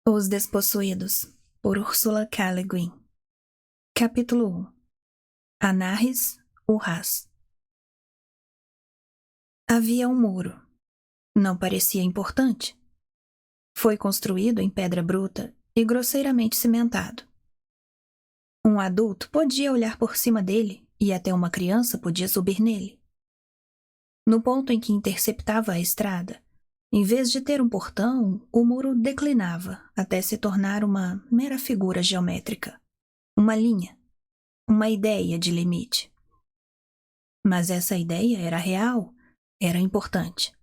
Os Despossuídos, por Ursula K. Le Guin. Capítulo 1. Anarres, Urrás. Havia um muro. Não parecia importante. Foi construído em pedra bruta e grosseiramente cimentado. Um adulto podia olhar por cima dele e até uma criança podia subir nele. No ponto em que interceptava a estrada, em vez de ter um portão, o muro declinava até se tornar uma mera figura geométrica, uma linha, uma ideia de limite. Mas essa ideia era real, era importante.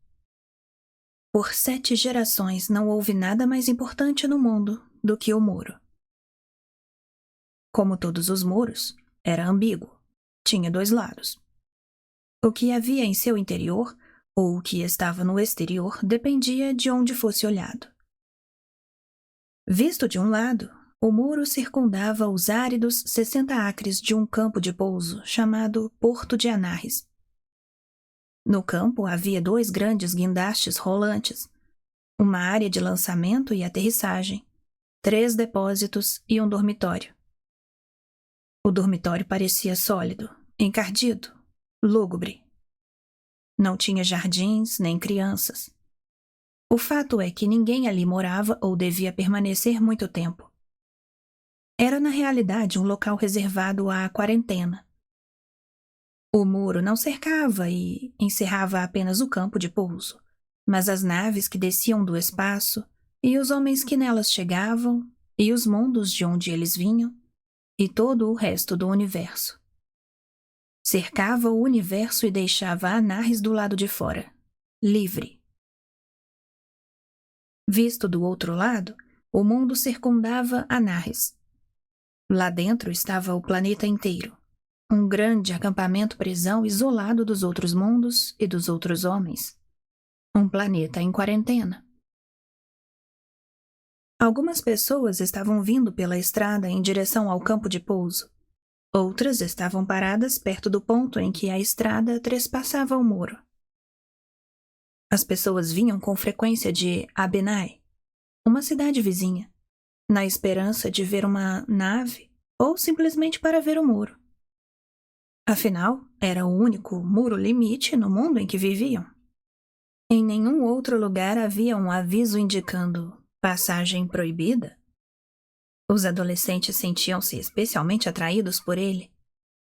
Por 7 gerações não houve nada mais importante no mundo do que o muro. Como todos os muros, era ambíguo, tinha 2 lados. O que havia em seu interior ou o que estava no exterior dependia de onde fosse olhado. Visto de um lado, o muro circundava os áridos 60 acres de um campo de pouso chamado Porto de Anarres. No campo havia 2 grandes guindastes rolantes, uma área de lançamento e aterrissagem, 3 depósitos e um dormitório. O dormitório parecia sólido, encardido, lúgubre. Não tinha jardins nem crianças. O fato é que ninguém ali morava ou devia permanecer muito tempo. Era, na realidade, um local reservado à quarentena. O muro não cercava e encerrava apenas o campo de pouso, mas as naves que desciam do espaço, e os homens que nelas chegavam, e os mundos de onde eles vinham, e todo o resto do universo. Cercava o universo e deixava Anarres do lado de fora, livre. Visto do outro lado, o mundo circundava Anarres. Lá dentro estava o planeta inteiro, um grande acampamento-prisão isolado dos outros mundos e dos outros homens. Um planeta em quarentena. Algumas pessoas estavam vindo pela estrada em direção ao campo de pouso. Outras estavam paradas perto do ponto em que a estrada trespassava o muro. As pessoas vinham com frequência de Abenai, uma cidade vizinha, na esperança de ver uma nave ou simplesmente para ver o muro. Afinal, era o único muro limite no mundo em que viviam. Em nenhum outro lugar havia um aviso indicando passagem proibida. Os adolescentes sentiam-se especialmente atraídos por ele.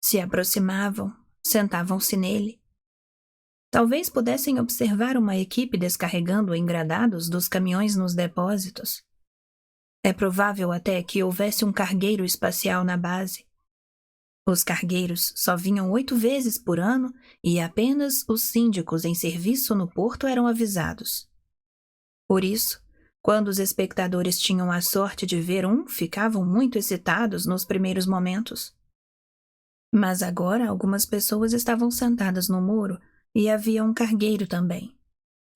Se aproximavam, sentavam-se nele. Talvez pudessem observar uma equipe descarregando engradados dos caminhões nos depósitos. É provável até que houvesse um cargueiro espacial na base. Os cargueiros só vinham 8 vezes por ano e apenas os síndicos em serviço no porto eram avisados. Por isso, quando os espectadores tinham a sorte de ver um, ficavam muito excitados nos primeiros momentos. Mas agora algumas pessoas estavam sentadas no muro e havia um cargueiro também,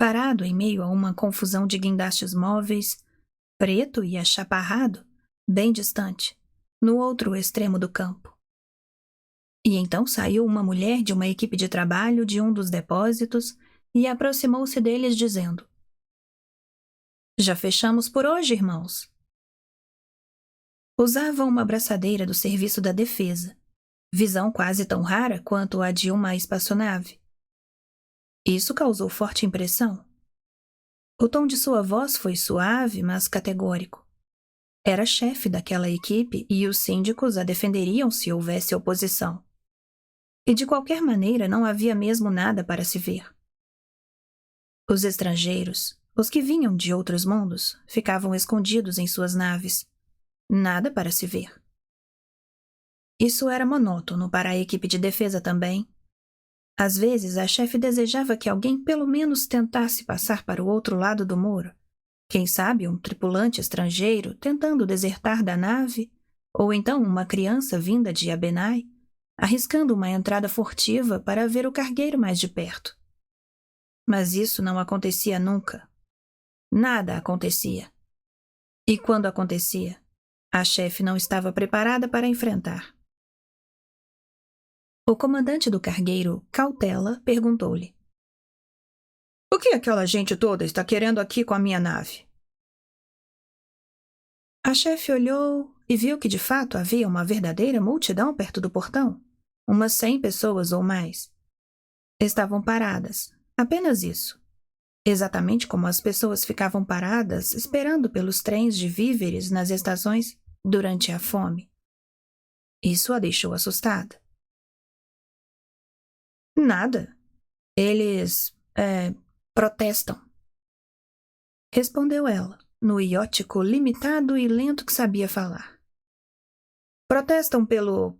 parado em meio a uma confusão de guindastes móveis, preto e achaparrado, bem distante, no outro extremo do campo. E então saiu uma mulher de uma equipe de trabalho de um dos depósitos e aproximou-se deles dizendo: "Já fechamos por hoje, irmãos." Usava uma braçadeira do serviço da defesa, visão quase tão rara quanto a de uma espaçonave. Isso causou forte impressão. O tom de sua voz foi suave, mas categórico. Era chefe daquela equipe e os síndicos a defenderiam se houvesse oposição. E de qualquer maneira não havia mesmo nada para se ver. Os estrangeiros, os que vinham de outros mundos, ficavam escondidos em suas naves. Nada para se ver. Isso era monótono para a equipe de defesa também. Às vezes, a chefe desejava que alguém pelo menos tentasse passar para o outro lado do muro. Quem sabe um tripulante estrangeiro tentando desertar da nave, ou então uma criança vinda de Abenai, arriscando uma entrada furtiva para ver o cargueiro mais de perto. Mas isso não acontecia nunca. Nada acontecia. E quando acontecia, a chefe não estava preparada para enfrentar. O comandante do cargueiro, Cautela, perguntou-lhe: "O que aquela gente toda está querendo aqui com a minha nave?" A chefe olhou e viu que de fato havia uma verdadeira multidão perto do portão. Umas 100 pessoas ou mais. Estavam paradas. Apenas isso. Exatamente como as pessoas ficavam paradas esperando pelos trens de víveres nas estações durante a fome. Isso a deixou assustada. Nada. Eles, protestam. Respondeu ela, no iótico limitado e lento que sabia falar. Protestam pelo,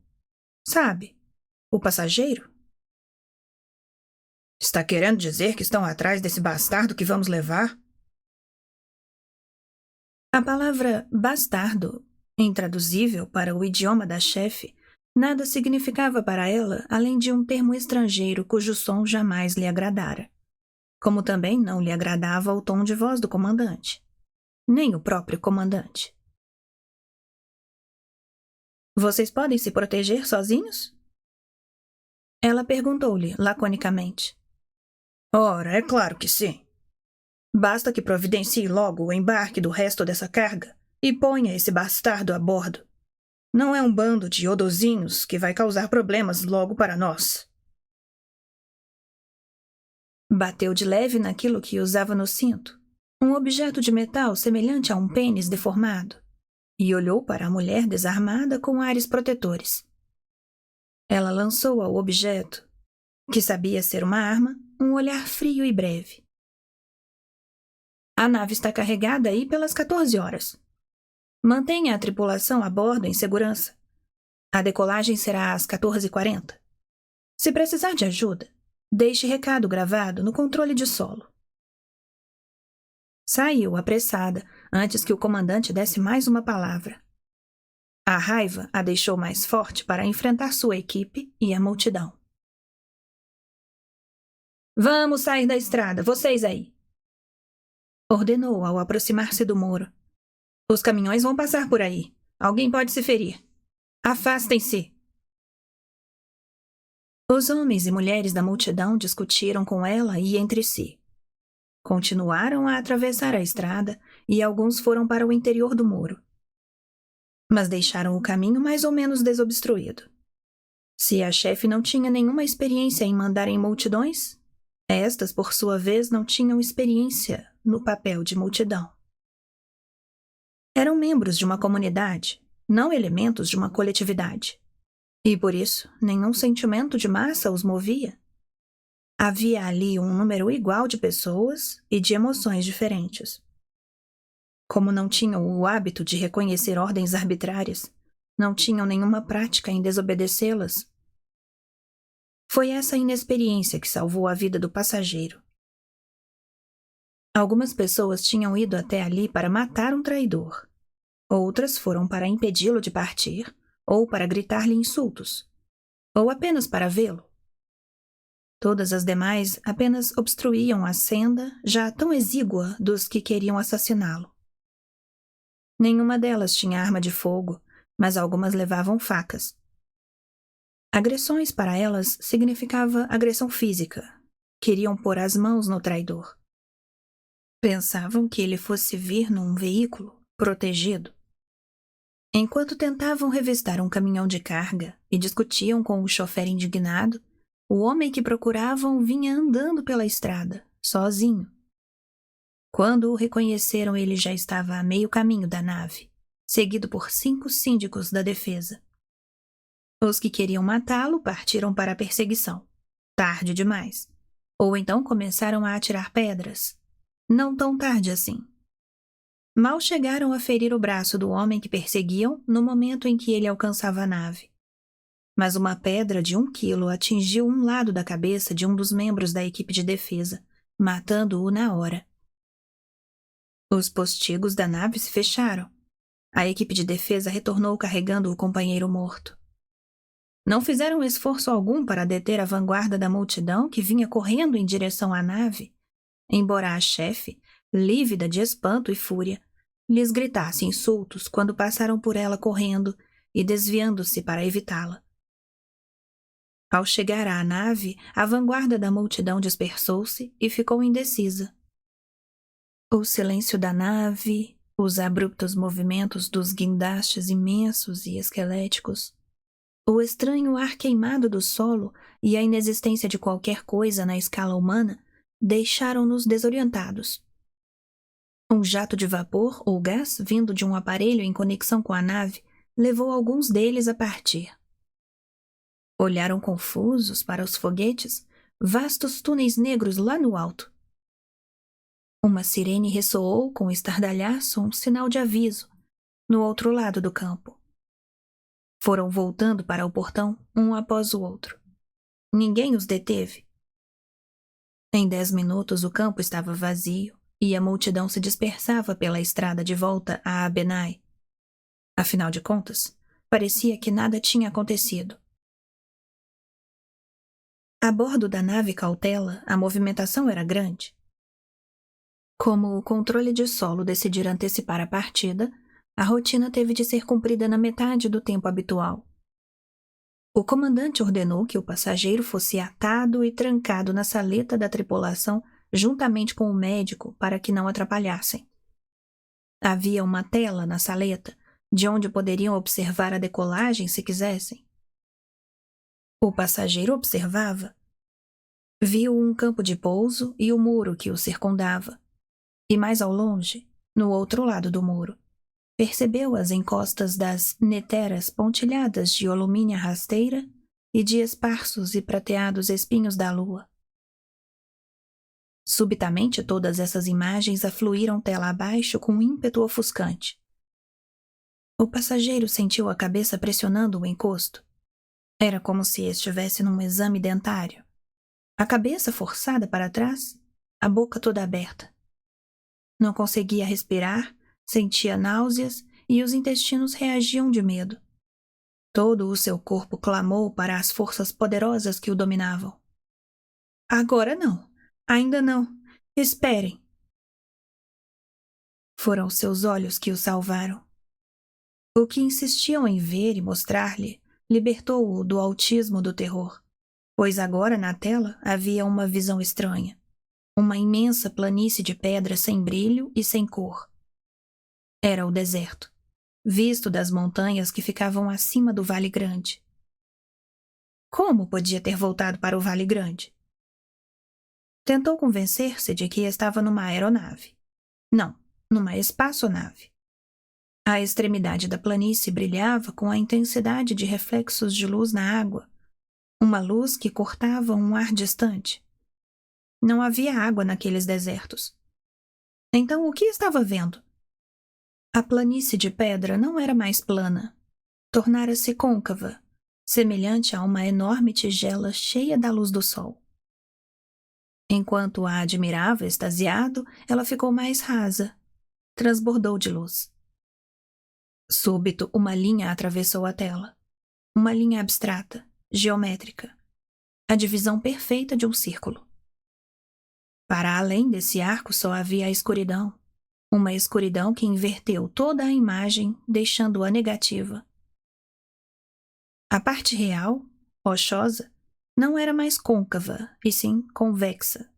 sabe, o passageiro? Está querendo dizer que estão atrás desse bastardo que vamos levar? A palavra bastardo, intraduzível para o idioma da chefe, nada significava para ela além de um termo estrangeiro cujo som jamais lhe agradara. Como também não lhe agradava o tom de voz do comandante. Nem o próprio comandante. Vocês podem se proteger sozinhos? Ela perguntou-lhe laconicamente. Ora, é claro que sim. Basta que providencie logo o embarque do resto dessa carga e ponha esse bastardo a bordo. Não é um bando de odozinhos que vai causar problemas logo para nós. Bateu de leve naquilo que usava no cinto, um objeto de metal semelhante a um pênis deformado, e olhou para a mulher desarmada com ares protetores. Ela lançou ao objeto, que sabia ser uma arma, um olhar frio e breve. A nave está carregada aí pelas 14 horas. Mantenha a tripulação a bordo em segurança. A decolagem será às 14h40. Se precisar de ajuda, deixe recado gravado no controle de solo. Saiu apressada, antes que o comandante desse mais uma palavra. A raiva a deixou mais forte para enfrentar sua equipe e a multidão. Vamos sair da estrada, vocês aí! Ordenou ao aproximar-se do muro. Os caminhões vão passar por aí. Alguém pode se ferir. Afastem-se! Os homens e mulheres da multidão discutiram com ela e entre si. Continuaram a atravessar a estrada e alguns foram para o interior do muro. Mas deixaram o caminho mais ou menos desobstruído. Se a chefe não tinha nenhuma experiência em mandar em multidões, estas, por sua vez, não tinham experiência no papel de multidão. Eram membros de uma comunidade, não elementos de uma coletividade. E, por isso, nenhum sentimento de massa os movia. Havia ali um número igual de pessoas e de emoções diferentes. Como não tinham o hábito de reconhecer ordens arbitrárias, não tinham nenhuma prática em desobedecê-las. Foi essa inexperiência que salvou a vida do passageiro. Algumas pessoas tinham ido até ali para matar um traidor. Outras foram para impedi-lo de partir, ou para gritar-lhe insultos, ou apenas para vê-lo. Todas as demais apenas obstruíam a senda já tão exígua dos que queriam assassiná-lo. Nenhuma delas tinha arma de fogo, mas algumas levavam facas. Agressões para elas significava agressão física. Queriam pôr as mãos no traidor. Pensavam que ele fosse vir num veículo protegido. Enquanto tentavam revistar um caminhão de carga e discutiam com o chofer indignado, o homem que procuravam vinha andando pela estrada, sozinho. Quando o reconheceram, ele já estava a meio caminho da nave, seguido por 5 síndicos da defesa. Os que queriam matá-lo partiram para a perseguição, tarde demais, ou então começaram a atirar pedras, não tão tarde assim. Mal chegaram a ferir o braço do homem que perseguiam no momento em que ele alcançava a nave. Mas uma pedra de 1 quilo atingiu um lado da cabeça de um dos membros da equipe de defesa, matando-o na hora. Os postigos da nave se fecharam. A equipe de defesa retornou carregando o companheiro morto. Não fizeram esforço algum para deter a vanguarda da multidão que vinha correndo em direção à nave, embora a chefe, lívida de espanto e fúria, lhes gritasse insultos quando passaram por ela correndo e desviando-se para evitá-la. Ao chegar à nave, a vanguarda da multidão dispersou-se e ficou indecisa. O silêncio da nave Os abruptos movimentos dos guindastes imensos e esqueléticos, o estranho ar queimado do solo e a inexistência de qualquer coisa na escala humana deixaram-nos desorientados. Um jato de vapor ou gás vindo de um aparelho em conexão com a nave levou alguns deles a partir. Olharam confusos para os foguetes, vastos túneis negros lá no alto. Uma sirene ressoou com estardalhaço um sinal de aviso, no outro lado do campo. Foram voltando para o portão, um após o outro. Ninguém os deteve. Em 10 minutos o campo estava vazio e a multidão se dispersava pela estrada de volta a Abenai. Afinal de contas, parecia que nada tinha acontecido. A bordo da nave Cautela, a movimentação era grande. Como o controle de solo decidira antecipar a partida, a rotina teve de ser cumprida na metade do tempo habitual. O comandante ordenou que o passageiro fosse atado e trancado na saleta da tripulação juntamente com o médico para que não atrapalhassem. Havia uma tela na saleta, de onde poderiam observar a decolagem se quisessem. O passageiro observava. Viu um campo de pouso e o muro que o circundava. E mais ao longe, no outro lado do muro, percebeu as encostas das neteras pontilhadas de alumínio rasteira e de esparsos e prateados espinhos da lua. Subitamente todas essas imagens afluíram tela abaixo com um ímpeto ofuscante. O passageiro sentiu a cabeça pressionando o encosto. Era como se estivesse num exame dentário. A cabeça forçada para trás, a boca toda aberta. Não conseguia respirar, sentia náuseas e os intestinos reagiam de medo. Todo o seu corpo clamou para as forças poderosas que o dominavam. Agora não, ainda não, esperem. Foram seus olhos que o salvaram. O que insistiam em ver e mostrar-lhe libertou-o do autismo do terror, pois agora na tela havia uma visão estranha. Uma imensa planície de pedra sem brilho e sem cor. Era o deserto, visto das montanhas que ficavam acima do Vale Grande. Como podia ter voltado para o Vale Grande? Tentou convencer-se de que estava numa aeronave. Não, numa espaçonave. A extremidade da planície brilhava com a intensidade de reflexos de luz na água, uma luz que cortava um ar distante. Não havia água naqueles desertos. Então o que estava vendo? A planície de pedra não era mais plana. Tornara-se côncava, semelhante a uma enorme tigela cheia da luz do sol. Enquanto a admirava extasiado, ela ficou mais rasa, transbordou de luz. Súbito, uma linha atravessou a tela. Uma linha abstrata, geométrica. A divisão perfeita de um círculo. Para além desse arco só havia a escuridão. Uma escuridão que inverteu toda a imagem, deixando-a negativa. A parte real, rochosa, não era mais côncava, e sim convexa.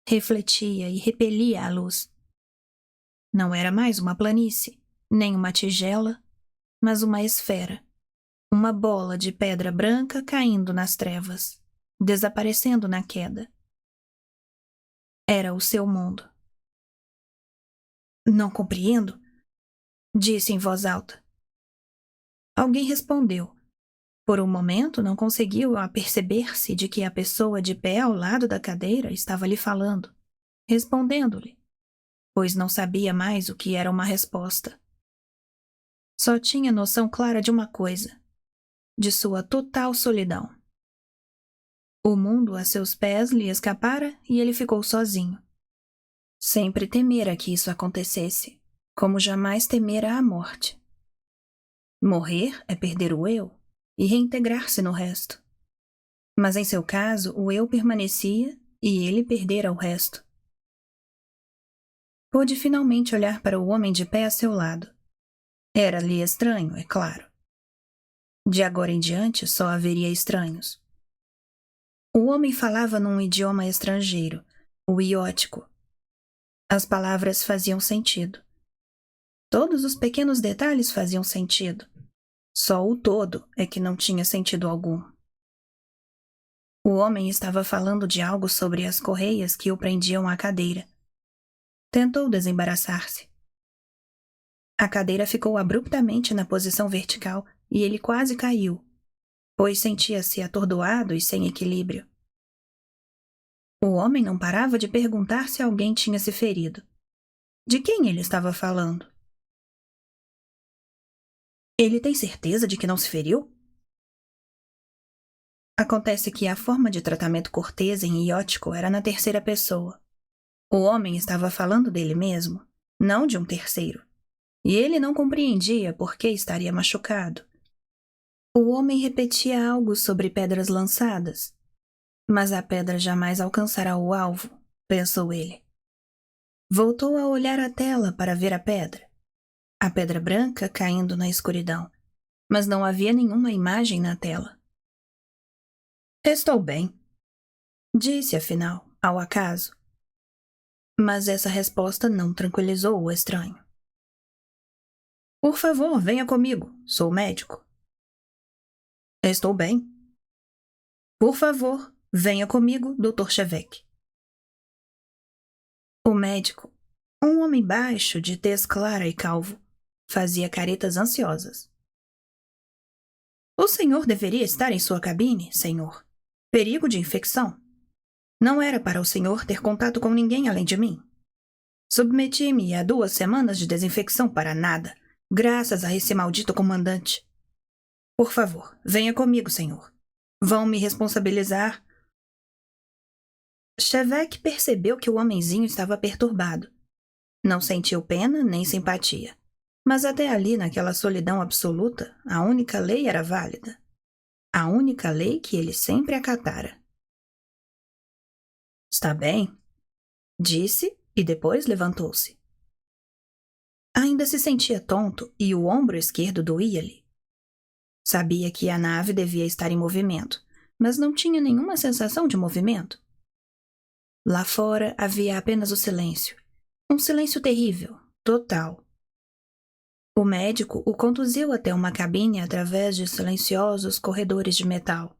Refletia e repelia a luz. Não era mais uma planície, nem uma tigela, mas uma esfera. Uma bola de pedra branca caindo nas trevas, desaparecendo na queda. Era o seu mundo. Não compreendo, disse em voz alta. Alguém respondeu. Por um momento não conseguiu aperceber-se de que a pessoa de pé ao lado da cadeira estava lhe falando, respondendo-lhe, pois não sabia mais o que era uma resposta. Só tinha noção clara de uma coisa, de sua total solidão. O mundo a seus pés lhe escapara e ele ficou sozinho. Sempre temera que isso acontecesse, como jamais temera a morte. Morrer é perder o eu e reintegrar-se no resto. Mas em seu caso, o eu permanecia e ele perdera o resto. Pôde finalmente olhar para o homem de pé a seu lado. Era-lhe estranho, é claro. De agora em diante só haveria estranhos. O homem falava num idioma estrangeiro, o iótico. As palavras faziam sentido. Todos os pequenos detalhes faziam sentido. Só o todo é que não tinha sentido algum. O homem estava falando de algo sobre as correias que o prendiam à cadeira. Tentou desembaraçar-se. A cadeira ficou abruptamente na posição vertical e ele quase caiu, pois sentia-se atordoado e sem equilíbrio. O homem não parava de perguntar se alguém tinha se ferido. De quem ele estava falando? Ele tem certeza de que não se feriu? Acontece que a forma de tratamento cortês em iótico era na terceira pessoa. O homem estava falando dele mesmo, não de um terceiro. E ele não compreendia por que estaria machucado. O homem repetia algo sobre pedras lançadas. Mas a pedra jamais alcançará o alvo, pensou ele. Voltou a olhar a tela para ver a pedra branca caindo na escuridão, mas não havia nenhuma imagem na tela. Estou bem, disse afinal, ao acaso. Mas essa resposta não tranquilizou o estranho. Por favor, venha comigo, sou médico. Estou bem. Por favor, venha comigo, Dr. Chevek. O médico, um homem baixo, de tez clara e calvo, fazia caretas ansiosas. O senhor deveria estar em sua cabine, senhor. Perigo de infecção. Não era para o senhor ter contato com ninguém além de mim. Submeti-me a 2 semanas de desinfecção para nada, graças a esse maldito comandante. Por favor, venha comigo, senhor. Vão me responsabilizar. Chevek percebeu que o homenzinho estava perturbado. Não sentiu pena nem simpatia. Mas até ali, naquela solidão absoluta, a única lei era válida. A única lei que ele sempre acatara. Está bem, disse e depois levantou-se. Ainda se sentia tonto e o ombro esquerdo doía-lhe. Sabia que a nave devia estar em movimento, mas não tinha nenhuma sensação de movimento. Lá fora havia apenas o silêncio. Um silêncio terrível, total. O médico o conduziu até uma cabine através de silenciosos corredores de metal.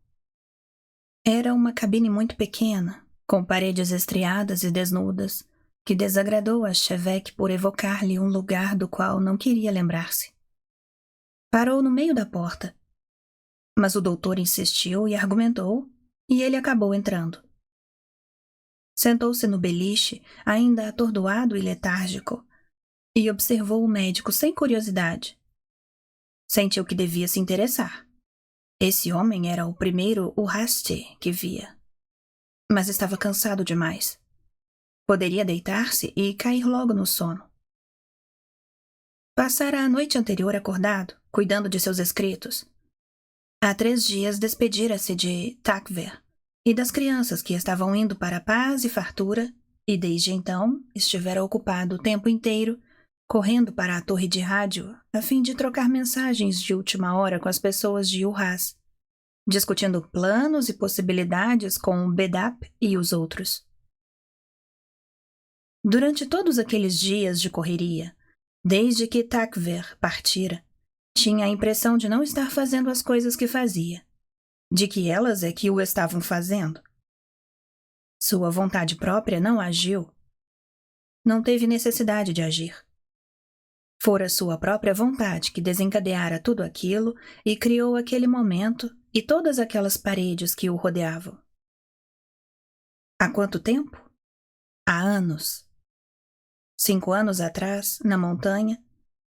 Era uma cabine muito pequena, com paredes estriadas e desnudas, que desagradou a Chevek por evocar-lhe um lugar do qual não queria lembrar-se. Parou no meio da porta, mas o doutor insistiu e argumentou, e ele acabou entrando. Sentou-se no beliche, ainda atordoado e letárgico, e observou o médico sem curiosidade. Sentiu que devia se interessar. Esse homem era o primeiro Urraste que via. Mas estava cansado demais. Poderia deitar-se e cair logo no sono. Passara a noite anterior acordado, cuidando de seus escritos. Há 3 dias despedira-se de Takver e das crianças que estavam indo para a paz e fartura, e desde então estivera ocupado o tempo inteiro correndo para a torre de rádio a fim de trocar mensagens de última hora com as pessoas de Urras, discutindo planos e possibilidades com o Bedap e os outros. Durante todos aqueles dias de correria, desde que Takver partira, tinha a impressão de não estar fazendo as coisas que fazia, de que elas é que o estavam fazendo. Sua vontade própria não agiu. Não teve necessidade de agir. Fora sua própria vontade que desencadeara tudo aquilo e criou aquele momento e todas aquelas paredes que o rodeavam. Há quanto tempo? Há anos. 5 anos atrás, na montanha,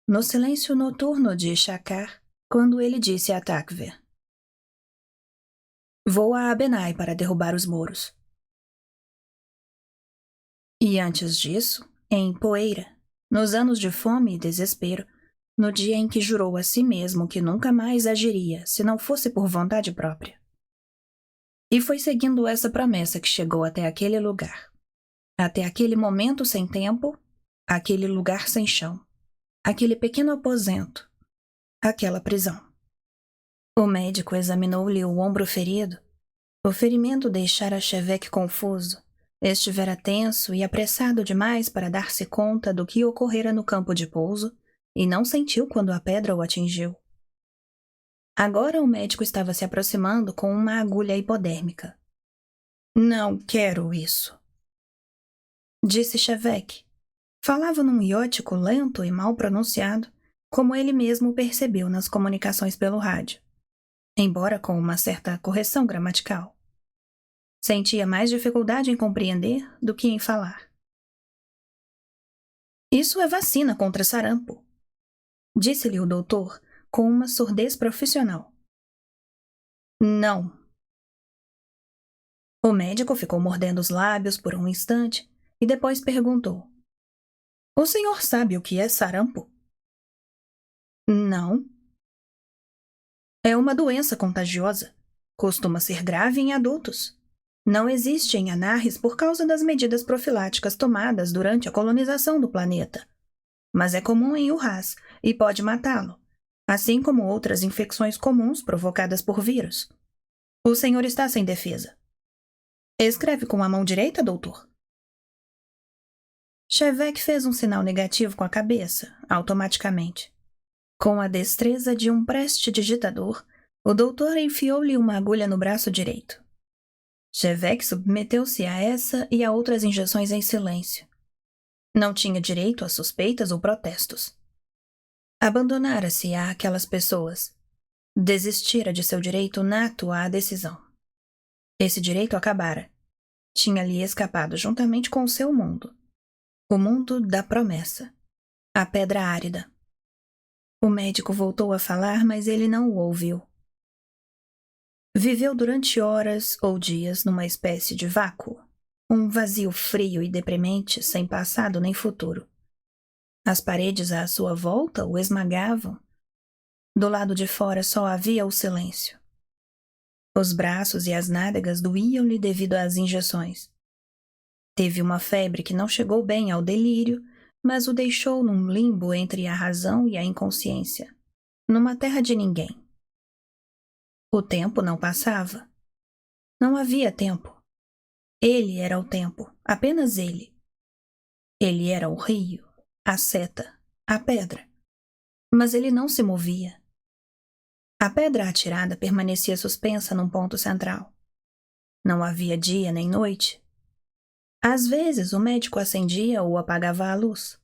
no silêncio noturno de Shakar, quando ele disse a Takver: "Vou a Abenai para derrubar os muros." E antes disso, em Poeira, nos anos de fome e desespero, no dia em que jurou a si mesmo que nunca mais agiria se não fosse por vontade própria. E foi seguindo essa promessa que chegou até aquele lugar. Até aquele momento sem tempo, aquele lugar sem chão, aquele pequeno aposento, aquela prisão. O médico examinou-lhe o ombro ferido. O ferimento deixara Chevek confuso. Estivera tenso e apressado demais para dar-se conta do que ocorrera no campo de pouso e não sentiu quando a pedra o atingiu. Agora o médico estava se aproximando com uma agulha hipodérmica. Não quero isso, disse Chevek. Falava num iótico lento e mal pronunciado, como ele mesmo percebeu nas comunicações pelo rádio, embora com uma certa correção gramatical. Sentia mais dificuldade em compreender do que em falar. Isso é vacina contra sarampo, disse-lhe o doutor com uma surdez profissional. Não. O médico ficou mordendo os lábios por um instante e depois perguntou: O senhor sabe o que é sarampo? Não. É uma doença contagiosa. Costuma ser grave em adultos. Não existe em Anarres por causa das medidas profiláticas tomadas durante a colonização do planeta. Mas é comum em Urrás e pode matá-lo, assim como outras infecções comuns provocadas por vírus. O senhor está sem defesa. Escreve com a mão direita, doutor? Chevek fez um sinal negativo com a cabeça, automaticamente. Com a destreza de um prestidigitador, o doutor enfiou-lhe uma agulha no braço direito. Chevek submeteu-se a essa e a outras injeções em silêncio. Não tinha direito a suspeitas ou protestos. Abandonara-se àquelas pessoas. Desistira de seu direito nato à decisão. Esse direito acabara. Tinha-lhe escapado juntamente com o seu mundo. O mundo da promessa. A pedra árida. O médico voltou a falar, mas ele não o ouviu. Viveu durante horas ou dias numa espécie de vácuo. Um vazio frio e deprimente, sem passado nem futuro. As paredes à sua volta o esmagavam. Do lado de fora só havia o silêncio. Os braços e as nádegas doíam-lhe devido às injeções. Teve uma febre que não chegou bem ao delírio, mas o deixou num limbo entre a razão e a inconsciência, numa terra de ninguém. O tempo não passava. Não havia tempo. Ele era o tempo, apenas ele. Ele era o rio, a seta, a pedra. Mas ele não se movia. A pedra atirada permanecia suspensa num ponto central. Não havia dia nem noite. Às vezes o médico acendia ou apagava a luz.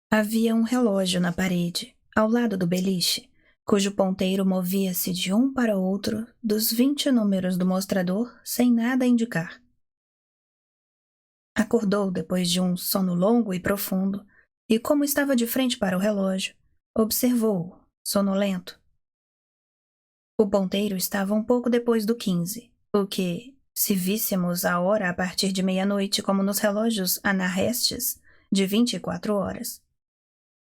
Havia um relógio na parede, ao lado do beliche, cujo ponteiro movia-se de um para outro dos 20 números do mostrador sem nada a indicar. Acordou depois de um sono longo e profundo, e como estava de frente para o relógio, observou-o, sonolento. O ponteiro estava um pouco depois do 15, o que, se víssemos a hora a partir de meia-noite como nos relógios anarrestes, de 24 horas,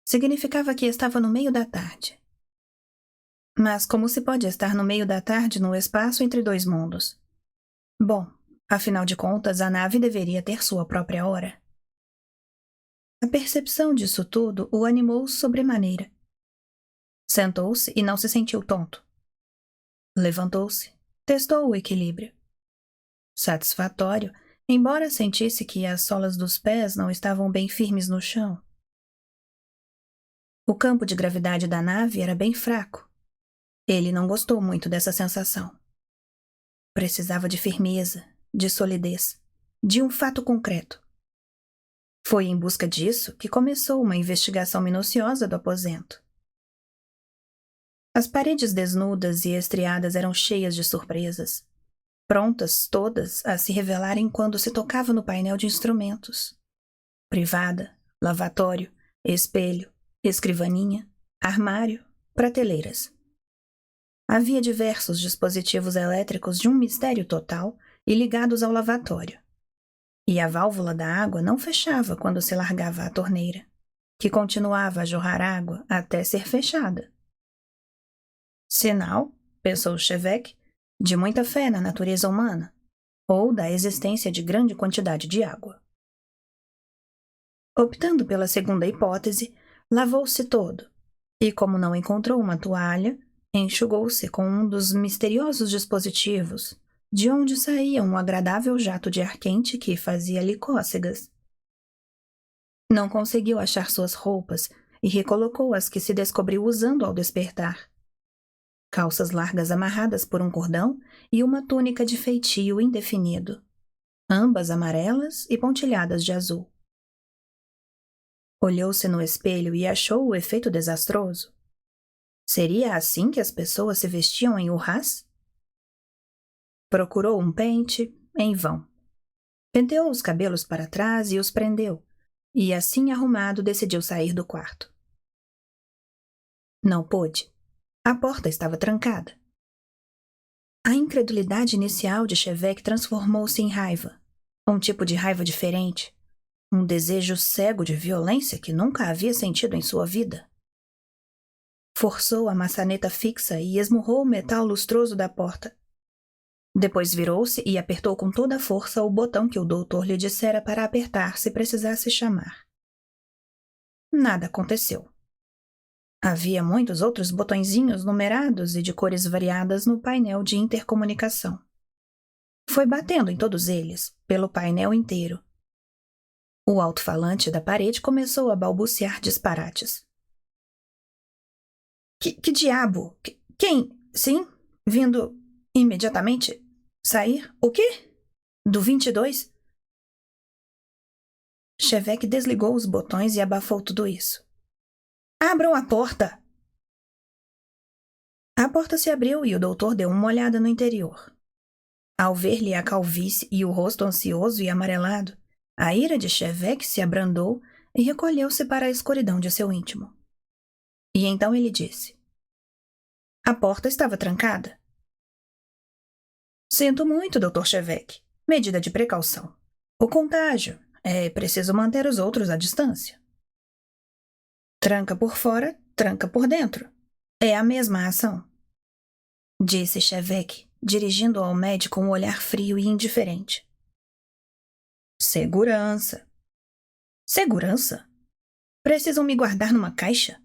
significava que estava no meio da tarde. Mas como se pode estar no meio da tarde no espaço entre dois mundos? Bom, afinal de contas, a nave deveria ter sua própria hora. A percepção disso tudo o animou sobremaneira. Sentou-se e não se sentiu tonto. Levantou-se, testou o equilíbrio. Satisfatório, embora sentisse que as solas dos pés não estavam bem firmes no chão. O campo de gravidade da nave era bem fraco. Ele não gostou muito dessa sensação. Precisava de firmeza, de solidez, de um fato concreto. Foi em busca disso que começou uma investigação minuciosa do aposento. As paredes desnudas e estriadas eram cheias de surpresas, prontas todas a se revelarem quando se tocava no painel de instrumentos. Privada, lavatório, espelho, escrivaninha, armário, prateleiras. Havia diversos dispositivos elétricos de um mistério total e ligados ao lavatório. E a válvula da água não fechava quando se largava a torneira, que continuava a jorrar água até ser fechada. Sinal, pensou Chevek, de muita fé na natureza humana, ou da existência de grande quantidade de água. Optando pela segunda hipótese, lavou-se todo, e como não encontrou uma toalha, enxugou-se com um dos misteriosos dispositivos, de onde saía um agradável jato de ar quente que fazia-lhe cócegas. Não conseguiu achar suas roupas e recolocou as que se descobriu usando ao despertar. Calças largas amarradas por um cordão e uma túnica de feitio indefinido, ambas amarelas e pontilhadas de azul. Olhou-se no espelho e achou o efeito desastroso. Seria assim que as pessoas se vestiam em Urrás? Procurou um pente, em vão. Penteou os cabelos para trás e os prendeu, e assim arrumado decidiu sair do quarto. Não pôde. A porta estava trancada. A incredulidade inicial de Chevek transformou-se em raiva, um tipo de raiva diferente, um desejo cego de violência que nunca havia sentido em sua vida. Forçou a maçaneta fixa e esmurrou o metal lustroso da porta. Depois virou-se e apertou com toda a força o botão que o doutor lhe dissera para apertar se precisasse chamar. Nada aconteceu. Havia muitos outros botõezinhos numerados e de cores variadas no painel de intercomunicação. Foi batendo em todos eles, pelo painel inteiro. O alto-falante da parede começou a balbuciar disparates. Que diabo? Quem? Sim? Vindo imediatamente? Sair? O quê? Do 22? Chevek desligou os botões e abafou tudo isso. Abram a porta! A porta se abriu e o doutor deu uma olhada no interior. Ao ver-lhe a calvície e o rosto ansioso e amarelado, a ira de Chevek se abrandou e recolheu-se para a escuridão de seu íntimo. E então ele disse: A porta estava trancada. Sinto muito, Dr. Chevek. Medida de precaução. O contágio. É preciso manter os outros à distância. Tranca por fora, tranca por dentro. É a mesma ação. Disse Chevek, dirigindo ao médico um olhar frio e indiferente. Segurança. Segurança? Precisam me guardar numa caixa?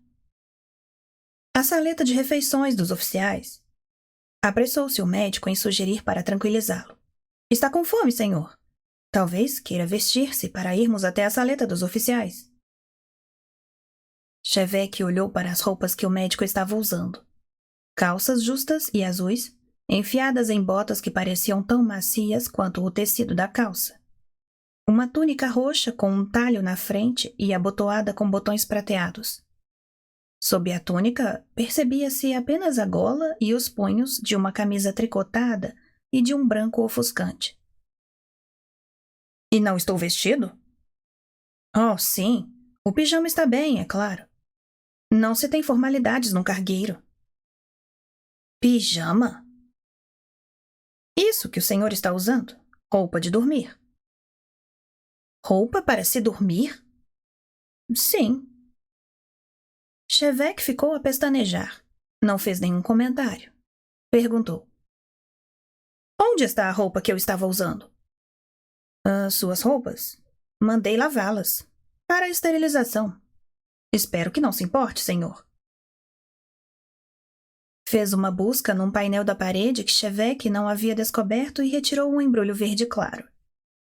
A saleta de refeições dos oficiais. Apressou-se o médico em sugerir para tranquilizá-lo. Está com fome, senhor. Talvez queira vestir-se para irmos até a saleta dos oficiais. Chevek olhou para as roupas que o médico estava usando. Calças justas e azuis, enfiadas em botas que pareciam tão macias quanto o tecido da calça. Uma túnica roxa com um talho na frente e abotoada com botões prateados. Sob a túnica, percebia-se apenas a gola e os punhos de uma camisa tricotada e de um branco ofuscante. E não estou vestido? Oh, sim. O pijama está bem, é claro. Não se tem formalidades num cargueiro. Pijama? Isso que o senhor está usando. Roupa de dormir. Roupa para se dormir? Sim. Chevek ficou a pestanejar. Não fez nenhum comentário. Perguntou. Onde está a roupa que eu estava usando? As suas roupas? Mandei lavá-las. Para a esterilização. Espero que não se importe, senhor. Fez uma busca num painel da parede que Chevek não havia descoberto e retirou um embrulho verde claro.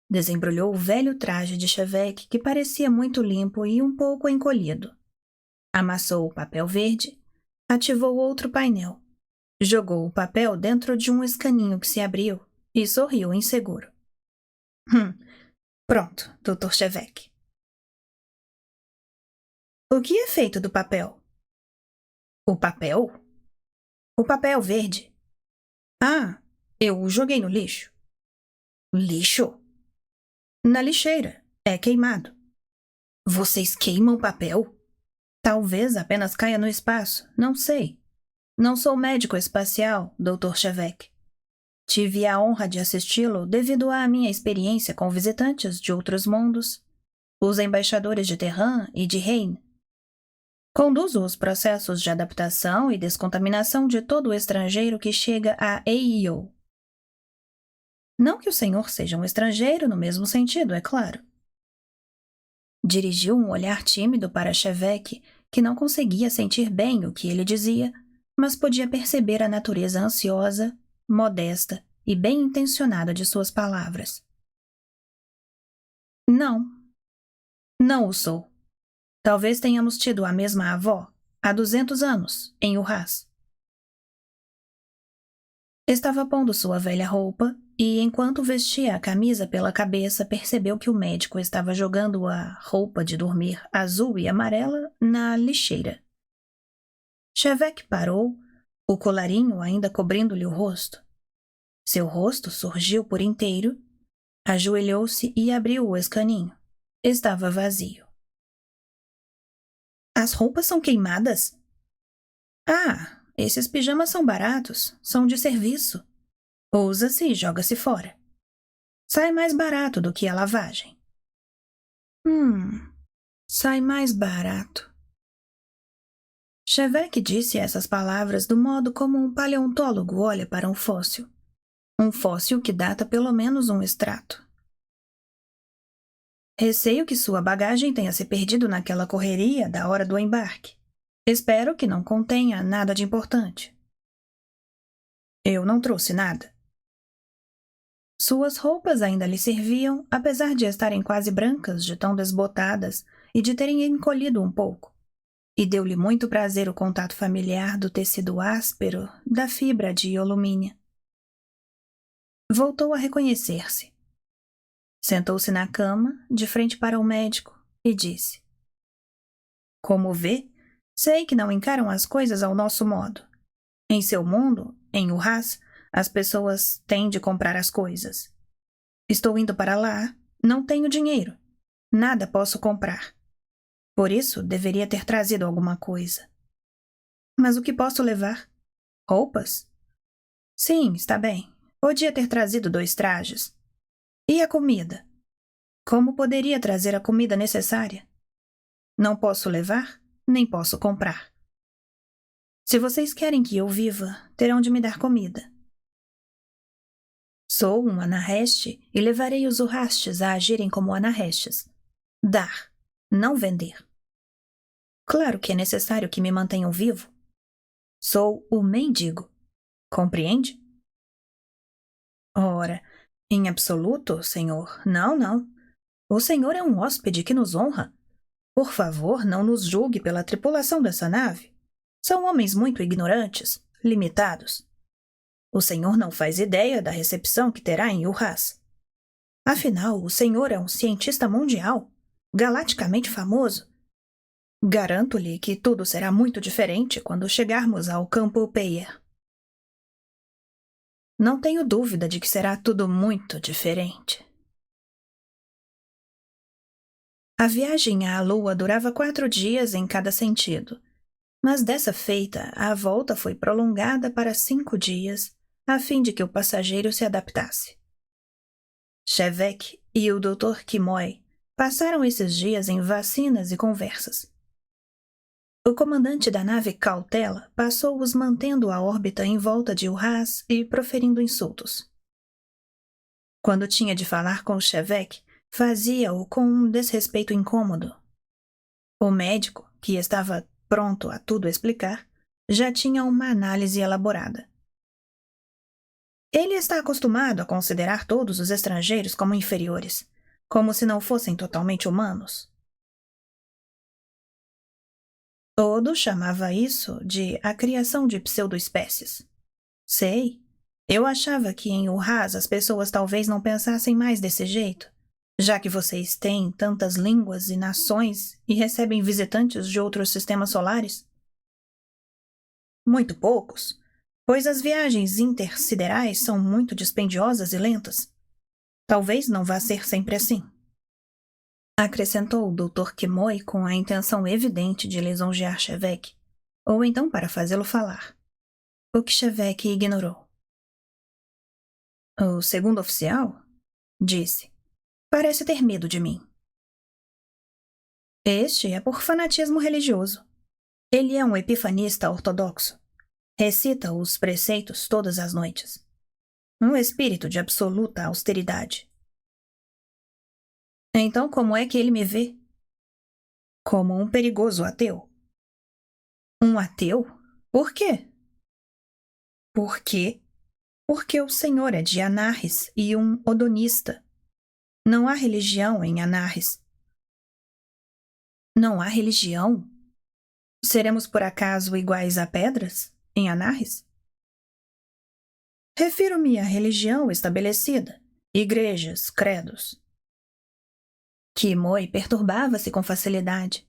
Desembrulhou o velho traje de Chevek, que parecia muito limpo e um pouco encolhido. Amassou o papel verde, ativou outro painel, jogou o papel dentro de um escaninho que se abriu e sorriu inseguro. Pronto, Dr. Chevek. O que é feito do papel? O papel? O papel verde. Ah, eu o joguei no lixo. Lixo? Na lixeira. É queimado. Vocês queimam papel? Talvez apenas caia no espaço, não sei. Não sou médico espacial, Dr. Chevek. Tive a honra de assisti-lo devido à minha experiência com visitantes de outros mundos, os embaixadores de Terran e de Rein. Conduzo os processos de adaptação e descontaminação de todo o estrangeiro que chega a AEO. Não que o senhor seja um estrangeiro no mesmo sentido, é claro. Dirigiu um olhar tímido para Chevek, que não conseguia sentir bem o que ele dizia, mas podia perceber a natureza ansiosa, modesta e bem-intencionada de suas palavras. Não. Não o sou. Talvez tenhamos tido a mesma avó há 200 anos, em Urrás. Estava pondo sua velha roupa e, enquanto vestia a camisa pela cabeça, percebeu que o médico estava jogando a roupa de dormir azul e amarela na lixeira. Chevek parou, o colarinho ainda cobrindo-lhe o rosto. Seu rosto surgiu por inteiro, ajoelhou-se e abriu o escaninho. Estava vazio. As roupas são queimadas? Ah, esses pijamas são baratos, são de serviço. Usa-se e joga-se fora. Sai mais barato do que a lavagem. Sai mais barato. Chevek disse essas palavras do modo como um paleontólogo olha para um fóssil. Um fóssil que data pelo menos um extrato. Receio que sua bagagem tenha se perdido naquela correria da hora do embarque. Espero que não contenha nada de importante. Eu não trouxe nada. Suas roupas ainda lhe serviam, apesar de estarem quase brancas de tão desbotadas e de terem encolhido um pouco. E deu-lhe muito prazer o contato familiar do tecido áspero da fibra de alumínio. Voltou a reconhecer-se. Sentou-se na cama, de frente para o médico, e disse: Como vê, sei que não encaram as coisas ao nosso modo. Em seu mundo, em Urrás, as pessoas têm de comprar as coisas. Estou indo para lá, não tenho dinheiro. Nada posso comprar. Por isso, deveria ter trazido alguma coisa. Mas o que posso levar? Roupas? Sim, está bem. Podia ter trazido 2 trajes. E a comida? Como poderia trazer a comida necessária? Não posso levar, nem posso comprar. Se vocês querem que eu viva, terão de me dar comida. Sou um Anaheste e levarei os Urrastes a agirem como Anahestes. Dar, não vender. Claro que é necessário que me mantenham vivo. Sou o mendigo. Compreende? Ora, em absoluto, senhor, não. O senhor é um hóspede que nos honra. Por favor, não nos julgue pela tripulação dessa nave. São homens muito ignorantes, limitados. O senhor não faz ideia da recepção que terá em Urrás. Afinal, o senhor é um cientista mundial, galaticamente famoso. Garanto-lhe que tudo será muito diferente quando chegarmos ao campo Peyer. Não tenho dúvida de que será tudo muito diferente. A viagem à Lua durava 4 dias em cada sentido, mas dessa feita a volta foi prolongada para 5 dias, a fim de que o passageiro se adaptasse. Chevek e o Dr. Kimoy passaram esses dias em vacinas e conversas. O comandante da nave Cautela passou-os mantendo a órbita em volta de Urrás e proferindo insultos. Quando tinha de falar com Chevek, fazia-o com um desrespeito incômodo. O médico, que estava pronto a tudo explicar, já tinha uma análise elaborada. Ele está acostumado a considerar todos os estrangeiros como inferiores, como se não fossem totalmente humanos. Odo chamava isso de a criação de pseudoespécies. Sei. Eu achava que em Urrás as pessoas talvez não pensassem mais desse jeito, já que vocês têm tantas línguas e nações e recebem visitantes de outros sistemas solares. Muito poucos, pois as viagens intersiderais são muito dispendiosas e lentas. Talvez não vá ser sempre assim. Acrescentou o Dr. Kimoy com a intenção evidente de lisonjear Chevek, ou então para fazê-lo falar. O que Chevek ignorou. O segundo oficial? Disse. Parece ter medo de mim. Este é por fanatismo religioso. Ele é um epifanista ortodoxo. Recita os preceitos todas as noites. Um espírito de absoluta austeridade. Então, como é que ele me vê? Como um perigoso ateu. Um ateu? Por quê? Por quê? Porque o senhor é de Anarres e um odonista. Não há religião em Anarres. Não há religião? Seremos por acaso iguais a pedras, em Anarres? Refiro-me à religião estabelecida, igrejas, credos. Kimoi perturbava-se com facilidade.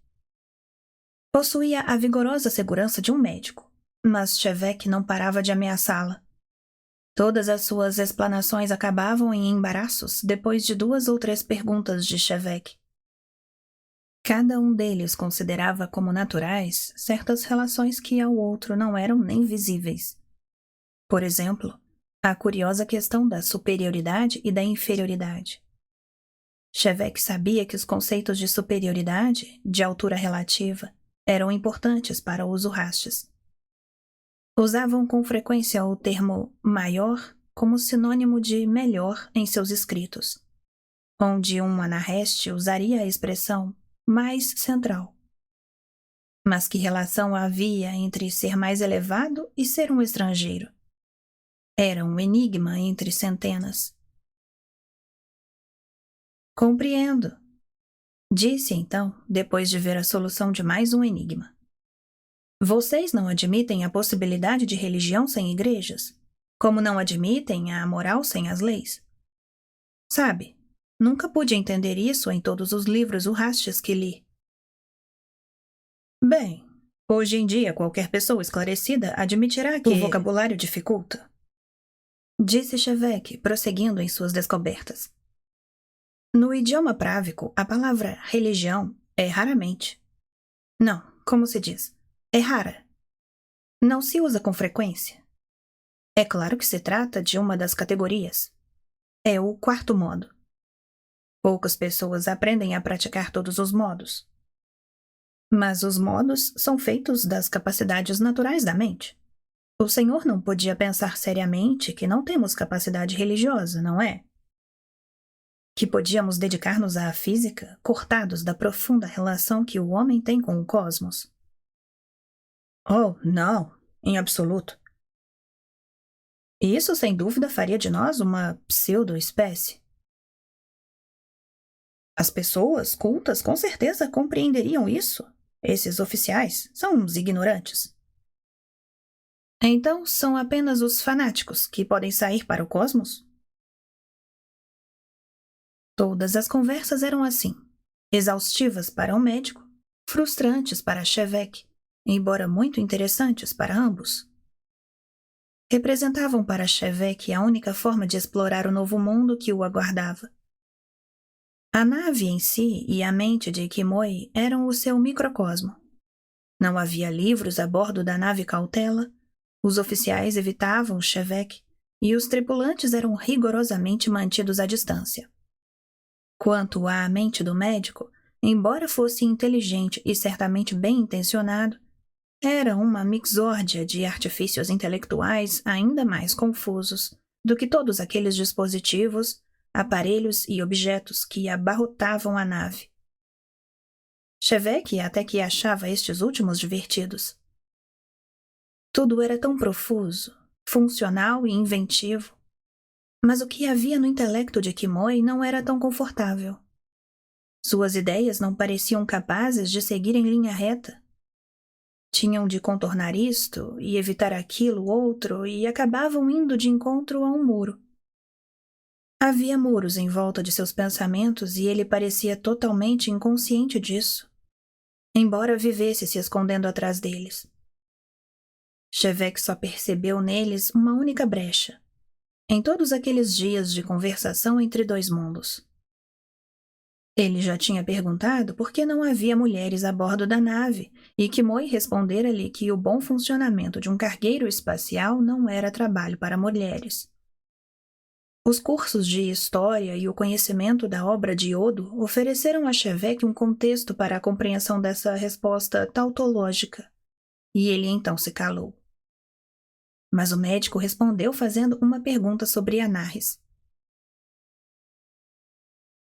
Possuía a vigorosa segurança de um médico, mas Shevek não parava de ameaçá-la. Todas as suas explanações acabavam em embaraços depois de 2 ou 3 perguntas de Shevek. Cada um deles considerava como naturais certas relações que ao outro não eram nem visíveis. Por exemplo, a curiosa questão da superioridade e da inferioridade. Shevek sabia que os conceitos de superioridade, de altura relativa, eram importantes para os Urrastes. Usavam com frequência o termo maior como sinônimo de melhor em seus escritos, onde um anarreste usaria a expressão mais central. Mas que relação havia entre ser mais elevado e ser um estrangeiro? Era um enigma entre centenas. Compreendo, disse então, depois de ver a solução de mais um enigma. Vocês não admitem a possibilidade de religião sem igrejas, como não admitem a moral sem as leis. Sabe, nunca pude entender isso em todos os livros urrastes que li. Bem, hoje em dia qualquer pessoa esclarecida admitirá que o vocabulário dificulta, disse Shevek, prosseguindo em suas descobertas. No idioma právico, a palavra religião é raramente. Não, como se diz? É rara. Não se usa com frequência. É claro que se trata de uma das categorias. É o 4º modo. Poucas pessoas aprendem a praticar todos os modos. Mas os modos são feitos das capacidades naturais da mente. O Senhor não podia pensar seriamente que não temos capacidade religiosa, não é? Que podíamos dedicar-nos à física, cortados da profunda relação que o homem tem com o cosmos. Oh, não, em absoluto. Isso, sem dúvida, faria de nós uma pseudo-espécie. As pessoas cultas com certeza compreenderiam isso. Esses oficiais são uns ignorantes. Então, são apenas os fanáticos que podem sair para o cosmos? Todas as conversas eram assim, exaustivas para o médico, frustrantes para Shevek, embora muito interessantes para ambos. Representavam para Shevek a única forma de explorar o novo mundo que o aguardava. A nave em si e a mente de Kimoi eram o seu microcosmo. Não havia livros a bordo da nave Cautela, os oficiais evitavam Shevek e os tripulantes eram rigorosamente mantidos à distância. Quanto à mente do médico, embora fosse inteligente e certamente bem intencionado, era uma mixórdia de artifícios intelectuais ainda mais confusos do que todos aqueles dispositivos, aparelhos e objetos que abarrotavam a nave. Shevek até que achava estes últimos divertidos. Tudo era tão profuso, funcional e inventivo. Mas o que havia no intelecto de Kimoi não era tão confortável. Suas ideias não pareciam capazes de seguir em linha reta. Tinham de contornar isto e evitar aquilo outro e acabavam indo de encontro a um muro. Havia muros em volta de seus pensamentos e ele parecia totalmente inconsciente disso, embora vivesse se escondendo atrás deles. Shevek só percebeu neles uma única brecha, em todos aqueles dias de conversação entre 2 mundos. Ele já tinha perguntado por que não havia mulheres a bordo da nave e Kimoi respondera-lhe que o bom funcionamento de um cargueiro espacial não era trabalho para mulheres. Os cursos de história e o conhecimento da obra de Odo ofereceram a Shevek um contexto para a compreensão dessa resposta tautológica, e ele então se calou. Mas o médico respondeu fazendo uma pergunta sobre Anarres.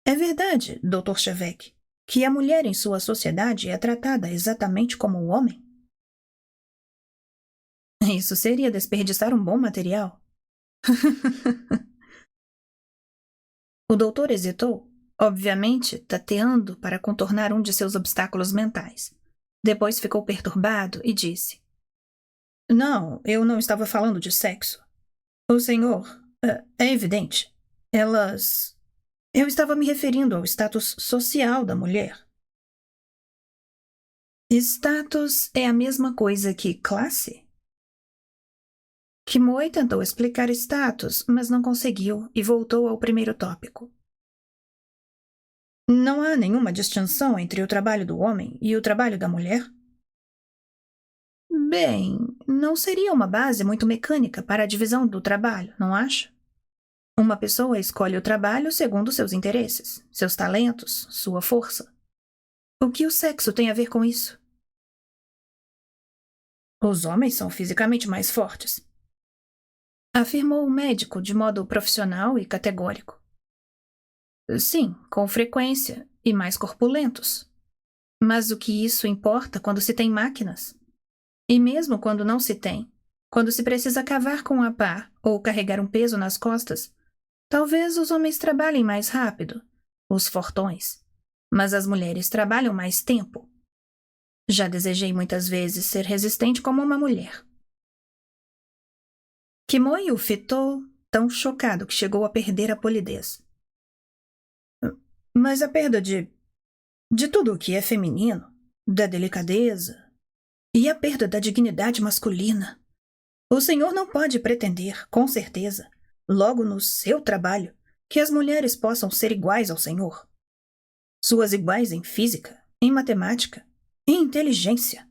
É verdade, Dr. Shevek, que a mulher em sua sociedade é tratada exatamente como o homem? Isso seria desperdiçar um bom material. O doutor hesitou, obviamente tateando para contornar um de seus obstáculos mentais. Depois ficou perturbado e disse: Não, eu não estava falando de sexo. O senhor, é evidente. Elas. Eu estava me referindo ao status social da mulher. Status é a mesma coisa que classe? Kimoi tentou explicar status, mas não conseguiu e voltou ao primeiro tópico. Não há nenhuma distinção entre o trabalho do homem e o trabalho da mulher? Bem, não seria uma base muito mecânica para a divisão do trabalho, não acha? Uma pessoa escolhe o trabalho segundo seus interesses, seus talentos, sua força. O que o sexo tem a ver com isso? Os homens são fisicamente mais fortes, afirmou o médico de modo profissional e categórico. Sim, com frequência, e mais corpulentos. Mas o que isso importa quando se tem máquinas? E mesmo quando não se tem, quando se precisa cavar com a pá ou carregar um peso nas costas, talvez os homens trabalhem mais rápido, os fortões, mas as mulheres trabalham mais tempo. Já desejei muitas vezes ser resistente como uma mulher. Kimoi o fitou, tão chocado que chegou a perder a polidez. Mas a perda de tudo o que é feminino, da delicadeza, e a perda da dignidade masculina. O senhor não pode pretender, com certeza, logo no seu trabalho, que as mulheres possam ser iguais ao senhor. Suas iguais em física, em matemática, em inteligência.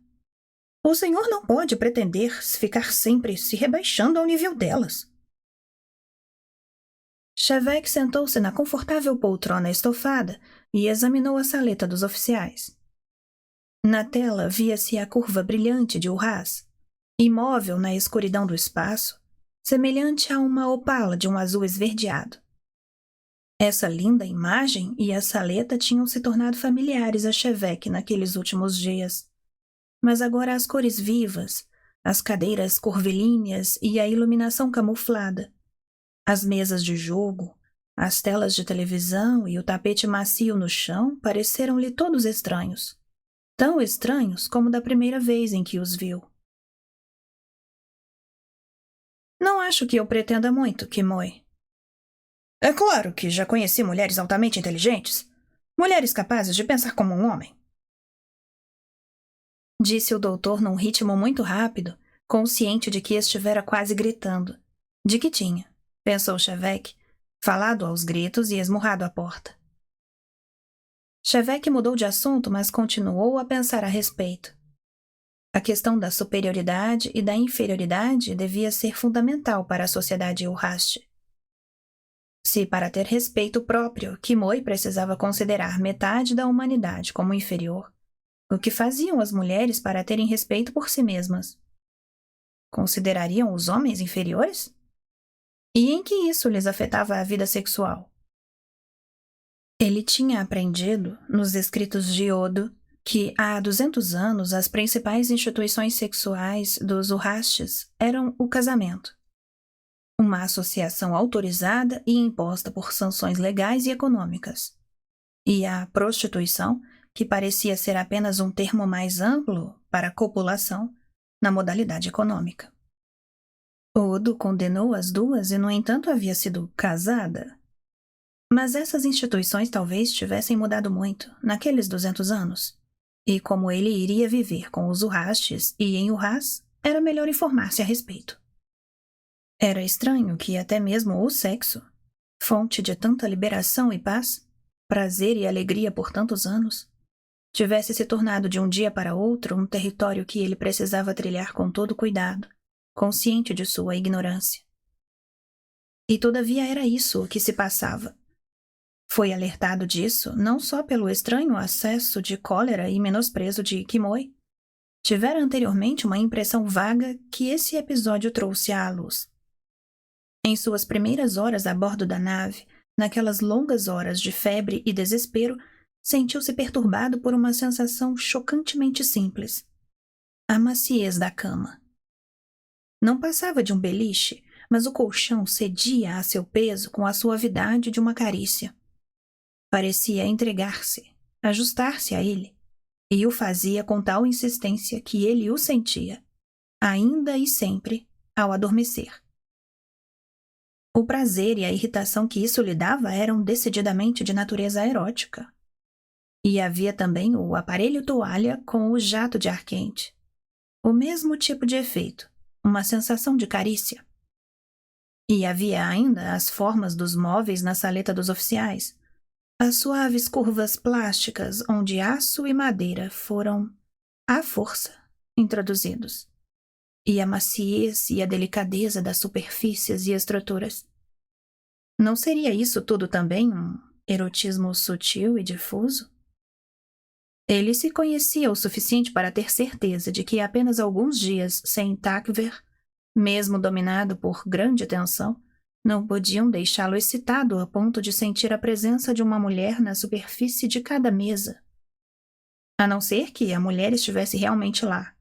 O senhor não pode pretender ficar sempre se rebaixando ao nível delas. Chevek sentou-se na confortável poltrona estofada e examinou a saleta dos oficiais. Na tela via-se a curva brilhante de Urraz, imóvel na escuridão do espaço, semelhante a uma opala de um azul esverdeado. Essa linda imagem e a saleta tinham se tornado familiares a Chevek naqueles últimos dias. Mas agora as cores vivas, as cadeiras curvilíneas e a iluminação camuflada, as mesas de jogo, as telas de televisão e o tapete macio no chão pareceram-lhe todos estranhos. Tão estranhos como da primeira vez em que os viu. Não acho que eu pretenda muito, Kimoi. É claro que já conheci mulheres altamente inteligentes. Mulheres capazes de pensar como um homem. Disse o doutor num ritmo muito rápido, consciente de que estivera quase gritando. De que tinha, pensou Chevek, falado aos gritos e esmurrado a porta. Chevek mudou de assunto, mas continuou a pensar a respeito. A questão da superioridade e da inferioridade devia ser fundamental para a sociedade Urraste. Se, para ter respeito próprio, Kimoi precisava considerar metade da humanidade como inferior, o que faziam as mulheres para terem respeito por si mesmas? Considerariam os homens inferiores? E em que isso lhes afetava a vida sexual? Ele tinha aprendido, nos escritos de Odo, que há 200 anos as principais instituições sexuais dos Urrastes eram o casamento, uma associação autorizada e imposta por sanções legais e econômicas, e a prostituição, que parecia ser apenas um termo mais amplo para copulação na modalidade econômica. Odo condenou as duas e, no entanto, havia sido casada. Mas essas instituições talvez tivessem mudado muito naqueles 200 anos. E como ele iria viver com os Urrastes e em Urraz, era melhor informar-se a respeito. Era estranho que até mesmo o sexo, fonte de tanta liberação e paz, prazer e alegria por tantos anos, tivesse se tornado de um dia para outro um território que ele precisava trilhar com todo cuidado, consciente de sua ignorância. E todavia era isso o que se passava. Foi alertado disso não só pelo estranho acesso de cólera e menosprezo de Kimoi. Tivera anteriormente uma impressão vaga que esse episódio trouxe à luz. Em suas primeiras horas a bordo da nave, naquelas longas horas de febre e desespero, sentiu-se perturbado por uma sensação chocantemente simples. A maciez da cama. Não passava de um beliche, mas o colchão cedia a seu peso com a suavidade de uma carícia. Parecia entregar-se, ajustar-se a ele, e o fazia com tal insistência que ele o sentia, ainda e sempre, ao adormecer. O prazer e a irritação que isso lhe dava eram decididamente de natureza erótica. E havia também o aparelho toalha com o jato de ar quente. O mesmo tipo de efeito, uma sensação de carícia. E havia ainda as formas dos móveis na saleta dos oficiais, as suaves curvas plásticas onde aço e madeira foram, à força, introduzidos. E a maciez e a delicadeza das superfícies e estruturas. Não seria isso tudo também um erotismo sutil e difuso? Ele se conhecia o suficiente para ter certeza de que apenas alguns dias sem Takver, mesmo dominado por grande tensão, não podiam deixá-lo excitado a ponto de sentir a presença de uma mulher na superfície de cada mesa. A não ser que a mulher estivesse realmente lá.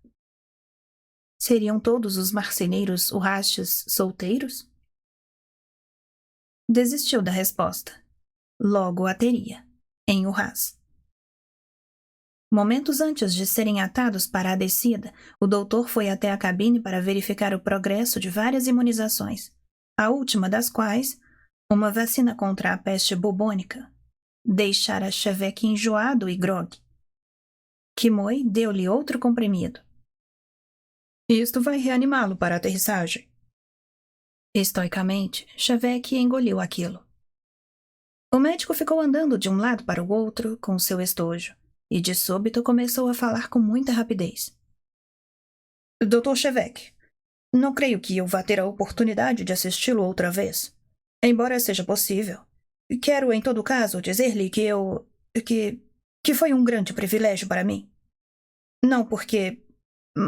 Seriam todos os marceneiros urrastes solteiros? Desistiu da resposta. Logo a teria, em Urrás. Momentos antes de serem atados para a descida, o doutor foi até a cabine para verificar o progresso de várias imunizações, a última das quais, uma vacina contra a peste bubônica, deixara Chevek enjoado e grogue. Kimoi deu-lhe outro comprimido. Isto vai reanimá-lo para a aterrissagem. Estoicamente, Chevek engoliu aquilo. O médico ficou andando de um lado para o outro com seu estojo, e de súbito começou a falar com muita rapidez. Dr. Chevek, não creio que eu vá ter a oportunidade de assisti-lo outra vez, embora seja possível. Quero, em todo caso, dizer-lhe que foi um grande privilégio para mim. Não porque...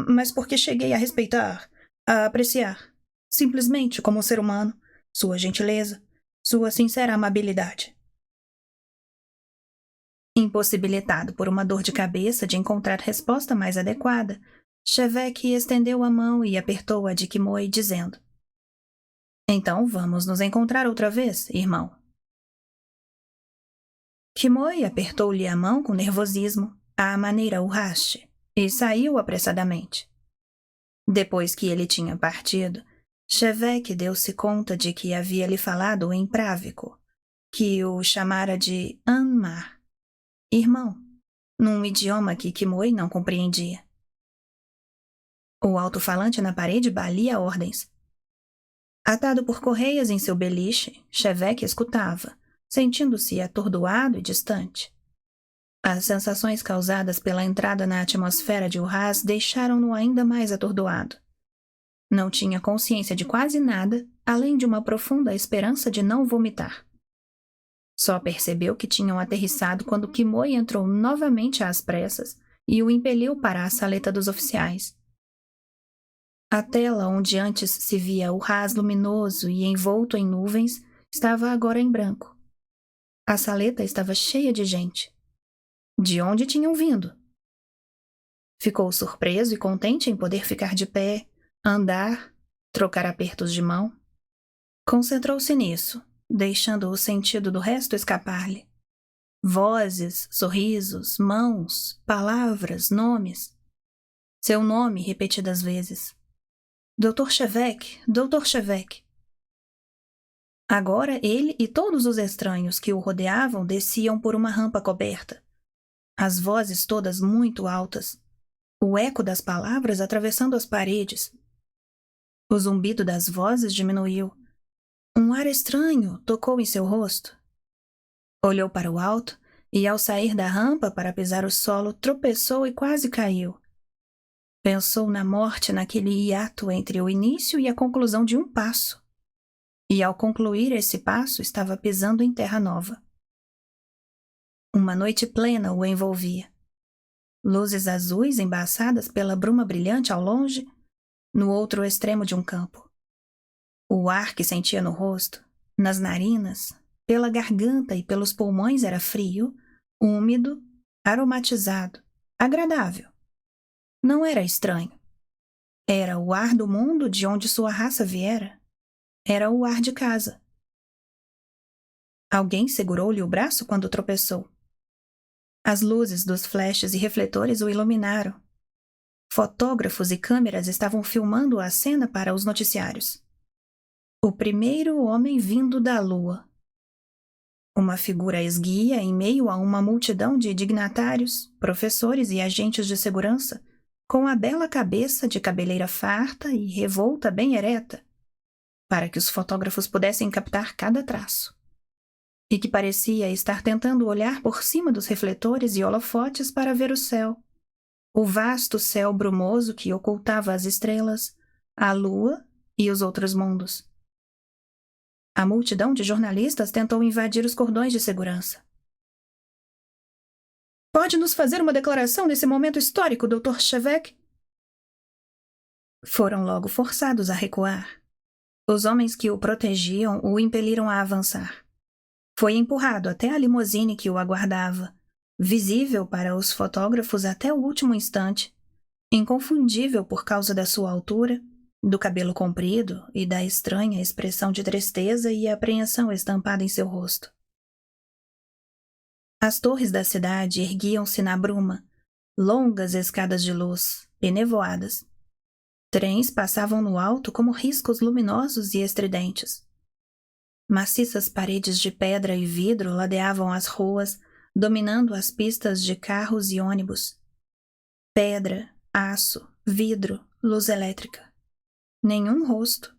mas porque cheguei a respeitar, a apreciar, simplesmente como ser humano, sua gentileza, sua sincera amabilidade. Impossibilitado por uma dor de cabeça de encontrar resposta mais adequada, Chevek estendeu a mão e apertou-a de Kimoi, dizendo: Então vamos nos encontrar outra vez, irmão. Kimoi apertou-lhe a mão com nervosismo, à maneira Urrashi, e saiu apressadamente. Depois que ele tinha partido, Chevek deu-se conta de que havia lhe falado em právico, que o chamara de Anmar, irmão, num idioma que Kimoi não compreendia. O alto-falante na parede balia ordens. Atado por correias em seu beliche, Chevek escutava, sentindo-se atordoado e distante. As sensações causadas pela entrada na atmosfera de Urrás deixaram-no ainda mais atordoado. Não tinha consciência de quase nada, além de uma profunda esperança de não vomitar. Só percebeu que tinham aterrissado quando Kimoi entrou novamente às pressas e o impeliu para a saleta dos oficiais. A tela onde antes se via Urrás luminoso e envolto em nuvens estava agora em branco. A saleta estava cheia de gente. De onde tinham vindo? Ficou surpreso e contente em poder ficar de pé, andar, trocar apertos de mão. Concentrou-se nisso, deixando o sentido do resto escapar-lhe. Vozes, sorrisos, mãos, palavras, nomes. Seu nome repetidas vezes. Dr. Chevek, Dr. Chevek. Agora ele e todos os estranhos que o rodeavam desciam por uma rampa coberta. As vozes todas muito altas. O eco das palavras atravessando as paredes. O zumbido das vozes diminuiu. Um ar estranho tocou em seu rosto. Olhou para o alto e, ao sair da rampa para pisar o solo, tropeçou e quase caiu. Pensou na morte naquele hiato entre o início e a conclusão de um passo. E, ao concluir esse passo, estava pisando em terra nova. Uma noite plena o envolvia. Luzes azuis embaçadas pela bruma brilhante ao longe, no outro extremo de um campo. O ar que sentia no rosto, nas narinas, pela garganta e pelos pulmões era frio, úmido, aromatizado, agradável. Não era estranho. Era o ar do mundo de onde sua raça viera. Era o ar de casa. Alguém segurou-lhe o braço quando tropeçou. As luzes dos flashes e refletores o iluminaram. Fotógrafos e câmeras estavam filmando a cena para os noticiários. O primeiro homem vindo da Lua. Uma figura esguia em meio a uma multidão de dignatários, professores e agentes de segurança, com a bela cabeça de cabeleira farta e revolta bem ereta, para que os fotógrafos pudessem captar cada traço. E que parecia estar tentando olhar por cima dos refletores e holofotes para ver o céu. O vasto céu brumoso que ocultava as estrelas, a lua e os outros mundos. A multidão de jornalistas tentou invadir os cordões de segurança. Pode nos fazer uma declaração nesse momento histórico, Dr. Chevek? Foram logo forçados a recuar. Os homens que o protegiam o impeliram a avançar. Foi empurrado até a limusine que o aguardava, visível para os fotógrafos até o último instante, inconfundível por causa da sua altura, do cabelo comprido e da estranha expressão de tristeza e apreensão estampada em seu rosto. As torres da cidade erguiam-se na bruma, longas escadas de luz, enevoadas. Trens passavam no alto como riscos luminosos e estridentes. Maciças paredes de pedra e vidro ladeavam as ruas, dominando as pistas de carros e ônibus. Pedra, aço, vidro, luz elétrica. Nenhum rosto.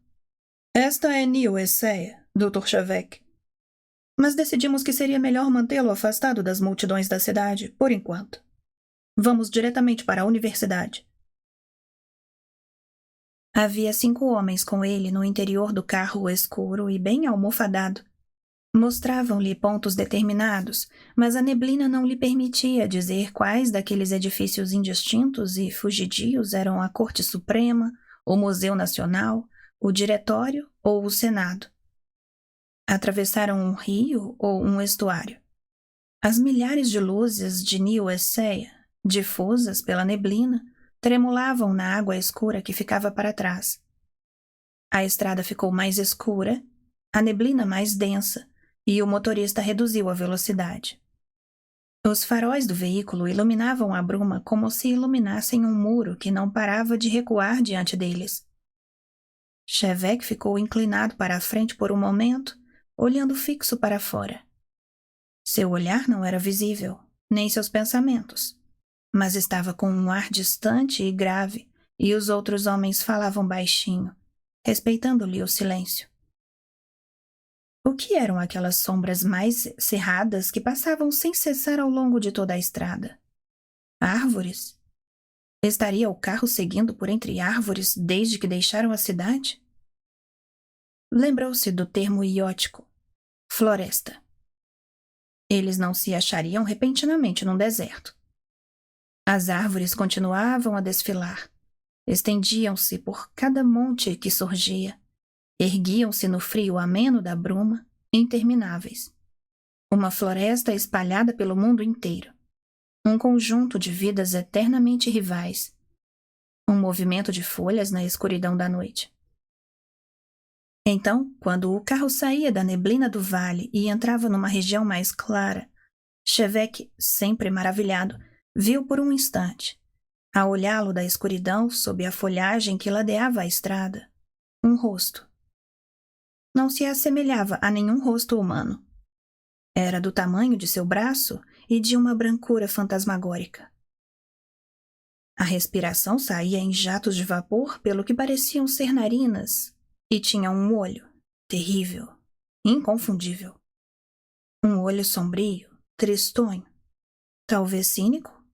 Esta é Neil Essaya, Dr. Chevek. Mas decidimos que seria melhor mantê-lo afastado das multidões da cidade, por enquanto. Vamos diretamente para a universidade. Havia 5 homens com ele no interior do carro escuro e bem almofadado. Mostravam-lhe pontos determinados, mas a neblina não lhe permitia dizer quais daqueles edifícios indistintos e fugidios eram a Corte Suprema, o Museu Nacional, o Diretório ou o Senado. Atravessaram um rio ou um estuário. As milhares de luzes de Neil Essaya, difusas pela neblina, tremulavam na água escura que ficava para trás. A estrada ficou mais escura, a neblina mais densa, e o motorista reduziu a velocidade. Os faróis do veículo iluminavam a bruma como se iluminassem um muro que não parava de recuar diante deles. Chevek ficou inclinado para a frente por um momento, olhando fixo para fora. Seu olhar não era visível, nem seus pensamentos, mas estava com um ar distante e grave, e os outros homens falavam baixinho, respeitando-lhe o silêncio. O que eram aquelas sombras mais cerradas que passavam sem cessar ao longo de toda a estrada? Árvores? Estaria o carro seguindo por entre árvores desde que deixaram a cidade? Lembrou-se do termo iótico, floresta. Eles não se achariam repentinamente num deserto. As árvores continuavam a desfilar, estendiam-se por cada monte que surgia, erguiam-se no frio ameno da bruma, intermináveis. Uma floresta espalhada pelo mundo inteiro. Um conjunto de vidas eternamente rivais. Um movimento de folhas na escuridão da noite. Então, quando o carro saía da neblina do vale e entrava numa região mais clara, Chevek, sempre maravilhado, viu por um instante, a olhá-lo da escuridão sob a folhagem que ladeava a estrada, um rosto. Não se assemelhava a nenhum rosto humano. Era do tamanho de seu braço e de uma brancura fantasmagórica. A respiração saía em jatos de vapor pelo que pareciam ser narinas, e tinha um olho, terrível, inconfundível. Um olho sombrio, tristonho, talvez cínico,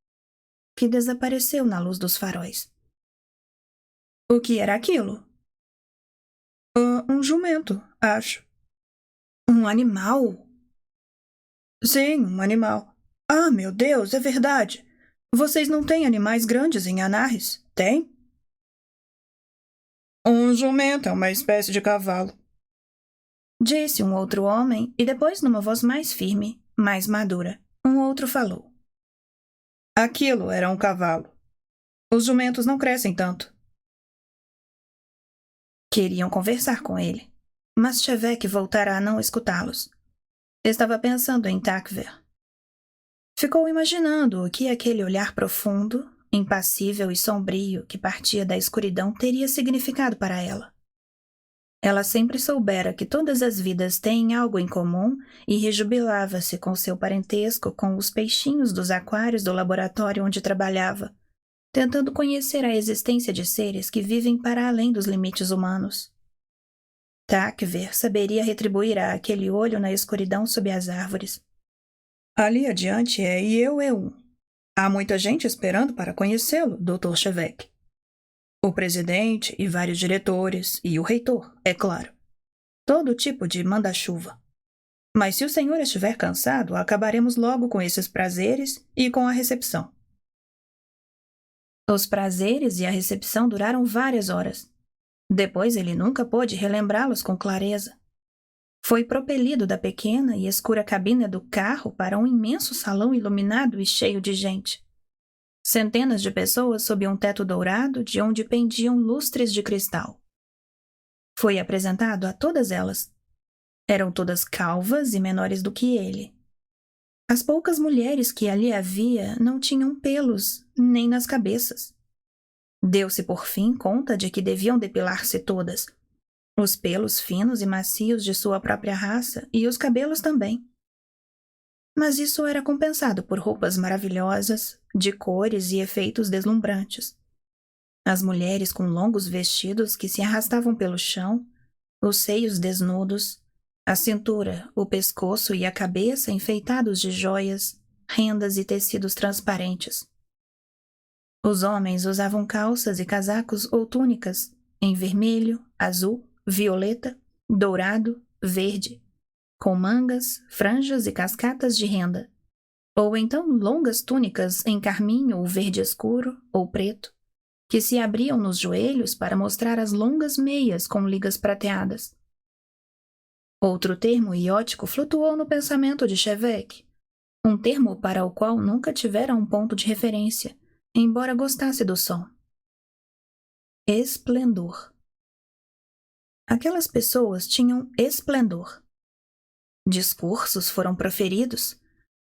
que desapareceu na luz dos faróis. O que era aquilo? Um jumento, acho. Um animal? Sim, um animal. Ah, meu Deus, é verdade. Vocês não têm animais grandes em Anarres, tem? Um jumento é uma espécie de cavalo. Disse um outro homem, e depois, numa voz mais firme, mais madura, um outro falou. Aquilo era um cavalo. Os jumentos não crescem tanto. Queriam conversar com ele, mas Chevek voltara a não escutá-los. Estava pensando em Takver. Ficou imaginando o que aquele olhar profundo, impassível e sombrio que partia da escuridão teria significado para ela. Ela sempre soubera que todas as vidas têm algo em comum e rejubilava-se com seu parentesco com os peixinhos dos aquários do laboratório onde trabalhava, tentando conhecer a existência de seres que vivem para além dos limites humanos. Takver saberia retribuir a aquele olho na escuridão sob as árvores. Ali adiante é Ieu-Eu. Há muita gente esperando para conhecê-lo, Dr. Chevek. O presidente e vários diretores, e o reitor, é claro. Todo tipo de manda-chuva. Mas se o senhor estiver cansado, acabaremos logo com esses prazeres e com a recepção. Os prazeres e a recepção duraram várias horas. Depois ele nunca pôde relembrá-los com clareza. Foi propelido da pequena e escura cabina do carro para um imenso salão iluminado e cheio de gente. Centenas de pessoas sob um teto dourado de onde pendiam lustres de cristal. Foi apresentado a todas elas. Eram todas calvas e menores do que ele. As poucas mulheres que ali havia não tinham pelos, nem nas cabeças. Deu-se por fim conta de que deviam depilar-se todas, os pelos finos e macios de sua própria raça e os cabelos também. Mas isso era compensado por roupas maravilhosas, de cores e efeitos deslumbrantes. As mulheres com longos vestidos que se arrastavam pelo chão, os seios desnudos, a cintura, o pescoço e a cabeça enfeitados de joias, rendas e tecidos transparentes. Os homens usavam calças e casacos ou túnicas em vermelho, azul, violeta, dourado, verde, com mangas, franjas e cascatas de renda, ou então longas túnicas em carmim ou verde escuro ou preto, que se abriam nos joelhos para mostrar as longas meias com ligas prateadas. Outro termo iótico flutuou no pensamento de Chevek, um termo para o qual nunca tivera um ponto de referência, embora gostasse do som. Esplendor. Aquelas pessoas tinham esplendor. Discursos foram proferidos.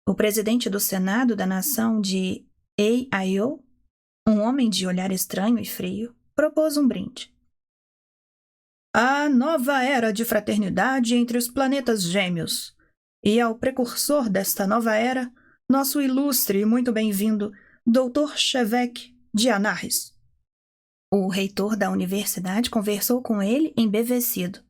O presidente do Senado da nação de Ei-Aio, um homem de olhar estranho e frio, propôs um brinde. A nova era de fraternidade entre os planetas gêmeos. E ao precursor desta nova era, nosso ilustre e muito bem-vindo Dr. Chevek de Anarres. O reitor da universidade conversou com ele embevecido.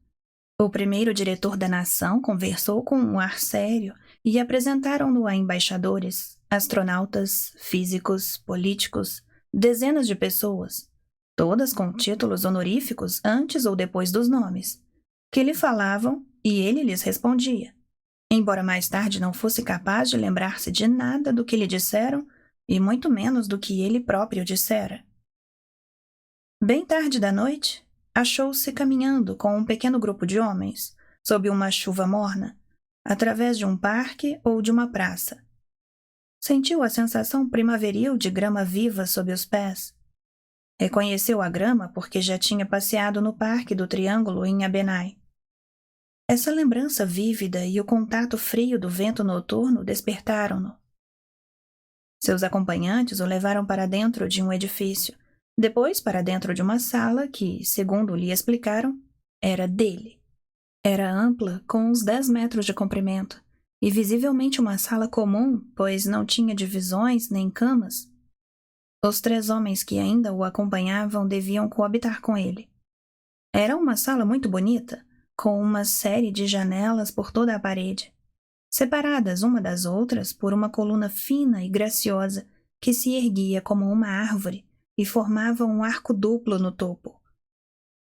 O primeiro diretor da nação conversou com um ar sério e apresentaram-no a embaixadores, astronautas, físicos, políticos, dezenas de pessoas, todas com títulos honoríficos antes ou depois dos nomes, que lhe falavam e ele lhes respondia, embora mais tarde não fosse capaz de lembrar-se de nada do que lhe disseram e muito menos do que ele próprio dissera. Bem tarde da noite, achou-se caminhando com um pequeno grupo de homens, sob uma chuva morna, através de um parque ou de uma praça. Sentiu a sensação primaveril de grama viva sob os pés. Reconheceu a grama porque já tinha passeado no Parque do Triângulo em Abenai. Essa lembrança vívida e o contato frio do vento noturno despertaram-no. Seus acompanhantes o levaram para dentro de um edifício, depois para dentro de uma sala que, segundo lhe explicaram, era dele. Era ampla, com uns 10 metros de comprimento, e visivelmente uma sala comum, pois não tinha divisões nem camas. Os 3 homens que ainda o acompanhavam deviam coabitar com ele. Era uma sala muito bonita, com uma série de janelas por toda a parede, separadas uma das outras por uma coluna fina e graciosa que se erguia como uma árvore e formava um arco duplo no topo.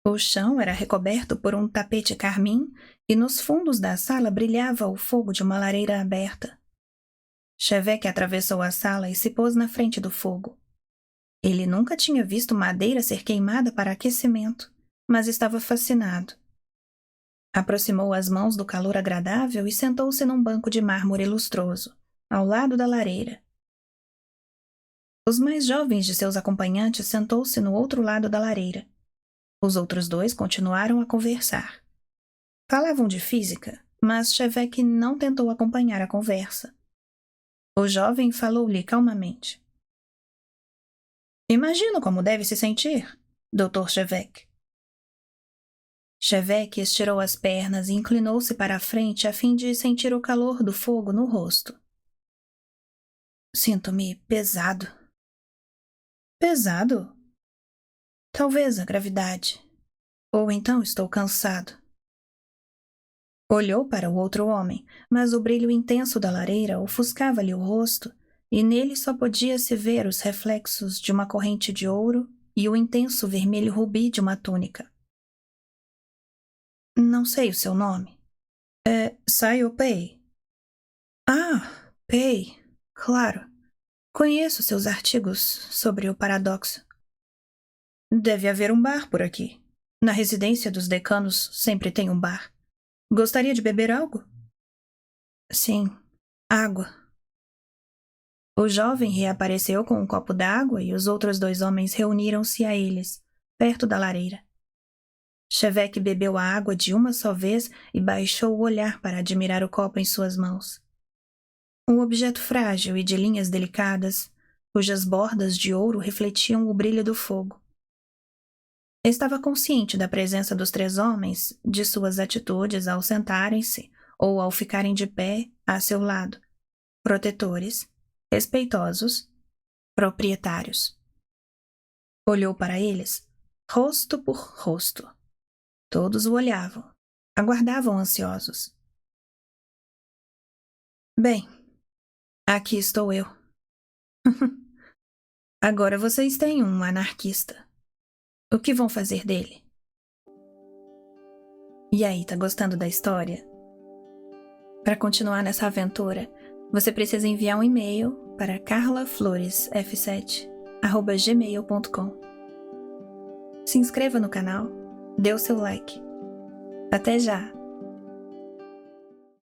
O chão era recoberto por um tapete carmim e nos fundos da sala brilhava o fogo de uma lareira aberta. Chevek atravessou a sala e se pôs na frente do fogo. Ele nunca tinha visto madeira ser queimada para aquecimento, mas estava fascinado. Aproximou as mãos do calor agradável e sentou-se num banco de mármore lustroso, ao lado da lareira. Os mais jovens de seus acompanhantes sentou-se no outro lado da lareira. Os outros 2 continuaram a conversar. Falavam de física, mas Chevek não tentou acompanhar a conversa. O jovem falou-lhe calmamente. Imagino como deve se sentir, Dr. Chevek. Chevek estirou as pernas e inclinou-se para a frente a fim de sentir o calor do fogo no rosto. Sinto-me pesado. Pesado? Talvez a gravidade. Ou então estou cansado. Olhou para o outro homem, mas o brilho intenso da lareira ofuscava-lhe o rosto e nele só podia-se ver os reflexos de uma corrente de ouro e o intenso vermelho rubi de uma túnica. Não sei o seu nome. É Sayo Pei. Ah, Pei. Claro. Conheço seus artigos sobre o paradoxo. Deve haver um bar por aqui. Na residência dos decanos sempre tem um bar. Gostaria de beber algo? Sim, água. O jovem reapareceu com um copo d'água e os outros 2 homens reuniram-se a eles, perto da lareira. Chevek bebeu a água de uma só vez e baixou o olhar para admirar o copo em suas mãos. Um objeto frágil e de linhas delicadas, cujas bordas de ouro refletiam o brilho do fogo. Estava consciente da presença dos 3 homens, de suas atitudes ao sentarem-se ou ao ficarem de pé a seu lado, protetores, respeitosos, proprietários. Olhou para eles, rosto por rosto. Todos o olhavam, aguardavam ansiosos. Bem, aqui estou eu. Agora vocês têm um anarquista. O que vão fazer dele? E aí, tá gostando da história? Para continuar nessa aventura, você precisa enviar um e-mail para carlafloresf7@gmail.com. Se inscreva no canal, dê o seu like. Até já!